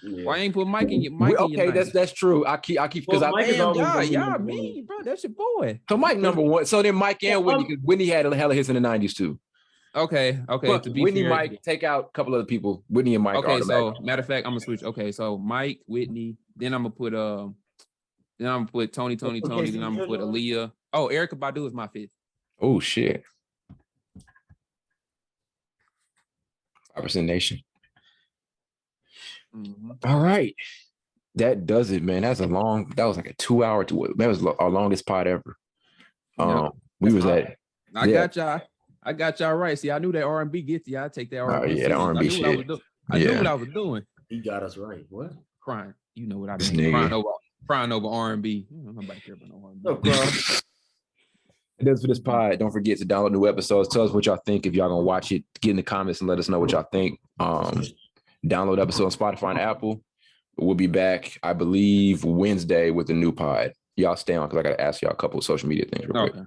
Yeah. Why ain't put Mike in your Mike? Okay, that's true. I keep because y'all me, bro. That's your boy. So Mike number 1. So then Mike and Whitney, because Whitney had a hella hits in the 90s too. Okay. But to be Whitney, fair, Mike, take out a couple other people. Whitney and Mike. Okay, so matter of fact, I'm gonna switch. Okay, so Mike, Whitney, then I'm gonna put Tony. Then I'm gonna put Aaliyah. Oh, Erykah Badu is my 5th. Oh shit. 5% Nation. Mm-hmm. All right. That does it, man. That was like a 2-hour that was our longest pod ever. We was at I got y'all right. See, I knew that R&B gets you. I take that R&B. Oh yeah, the R&B shit. I knew what I was doing. He got us right. What? Crying. You know what I mean. Crying over R&B. Nobody care about no R&B. It does for this pod. Don't forget to download new episodes. Tell us what y'all think. If y'all gonna watch it, get in the comments and let us know what y'all think. Download episode on Spotify and Apple. We'll be back, I believe, Wednesday with a new pod. Y'all stay on because I gotta ask y'all a couple of social media things real quick.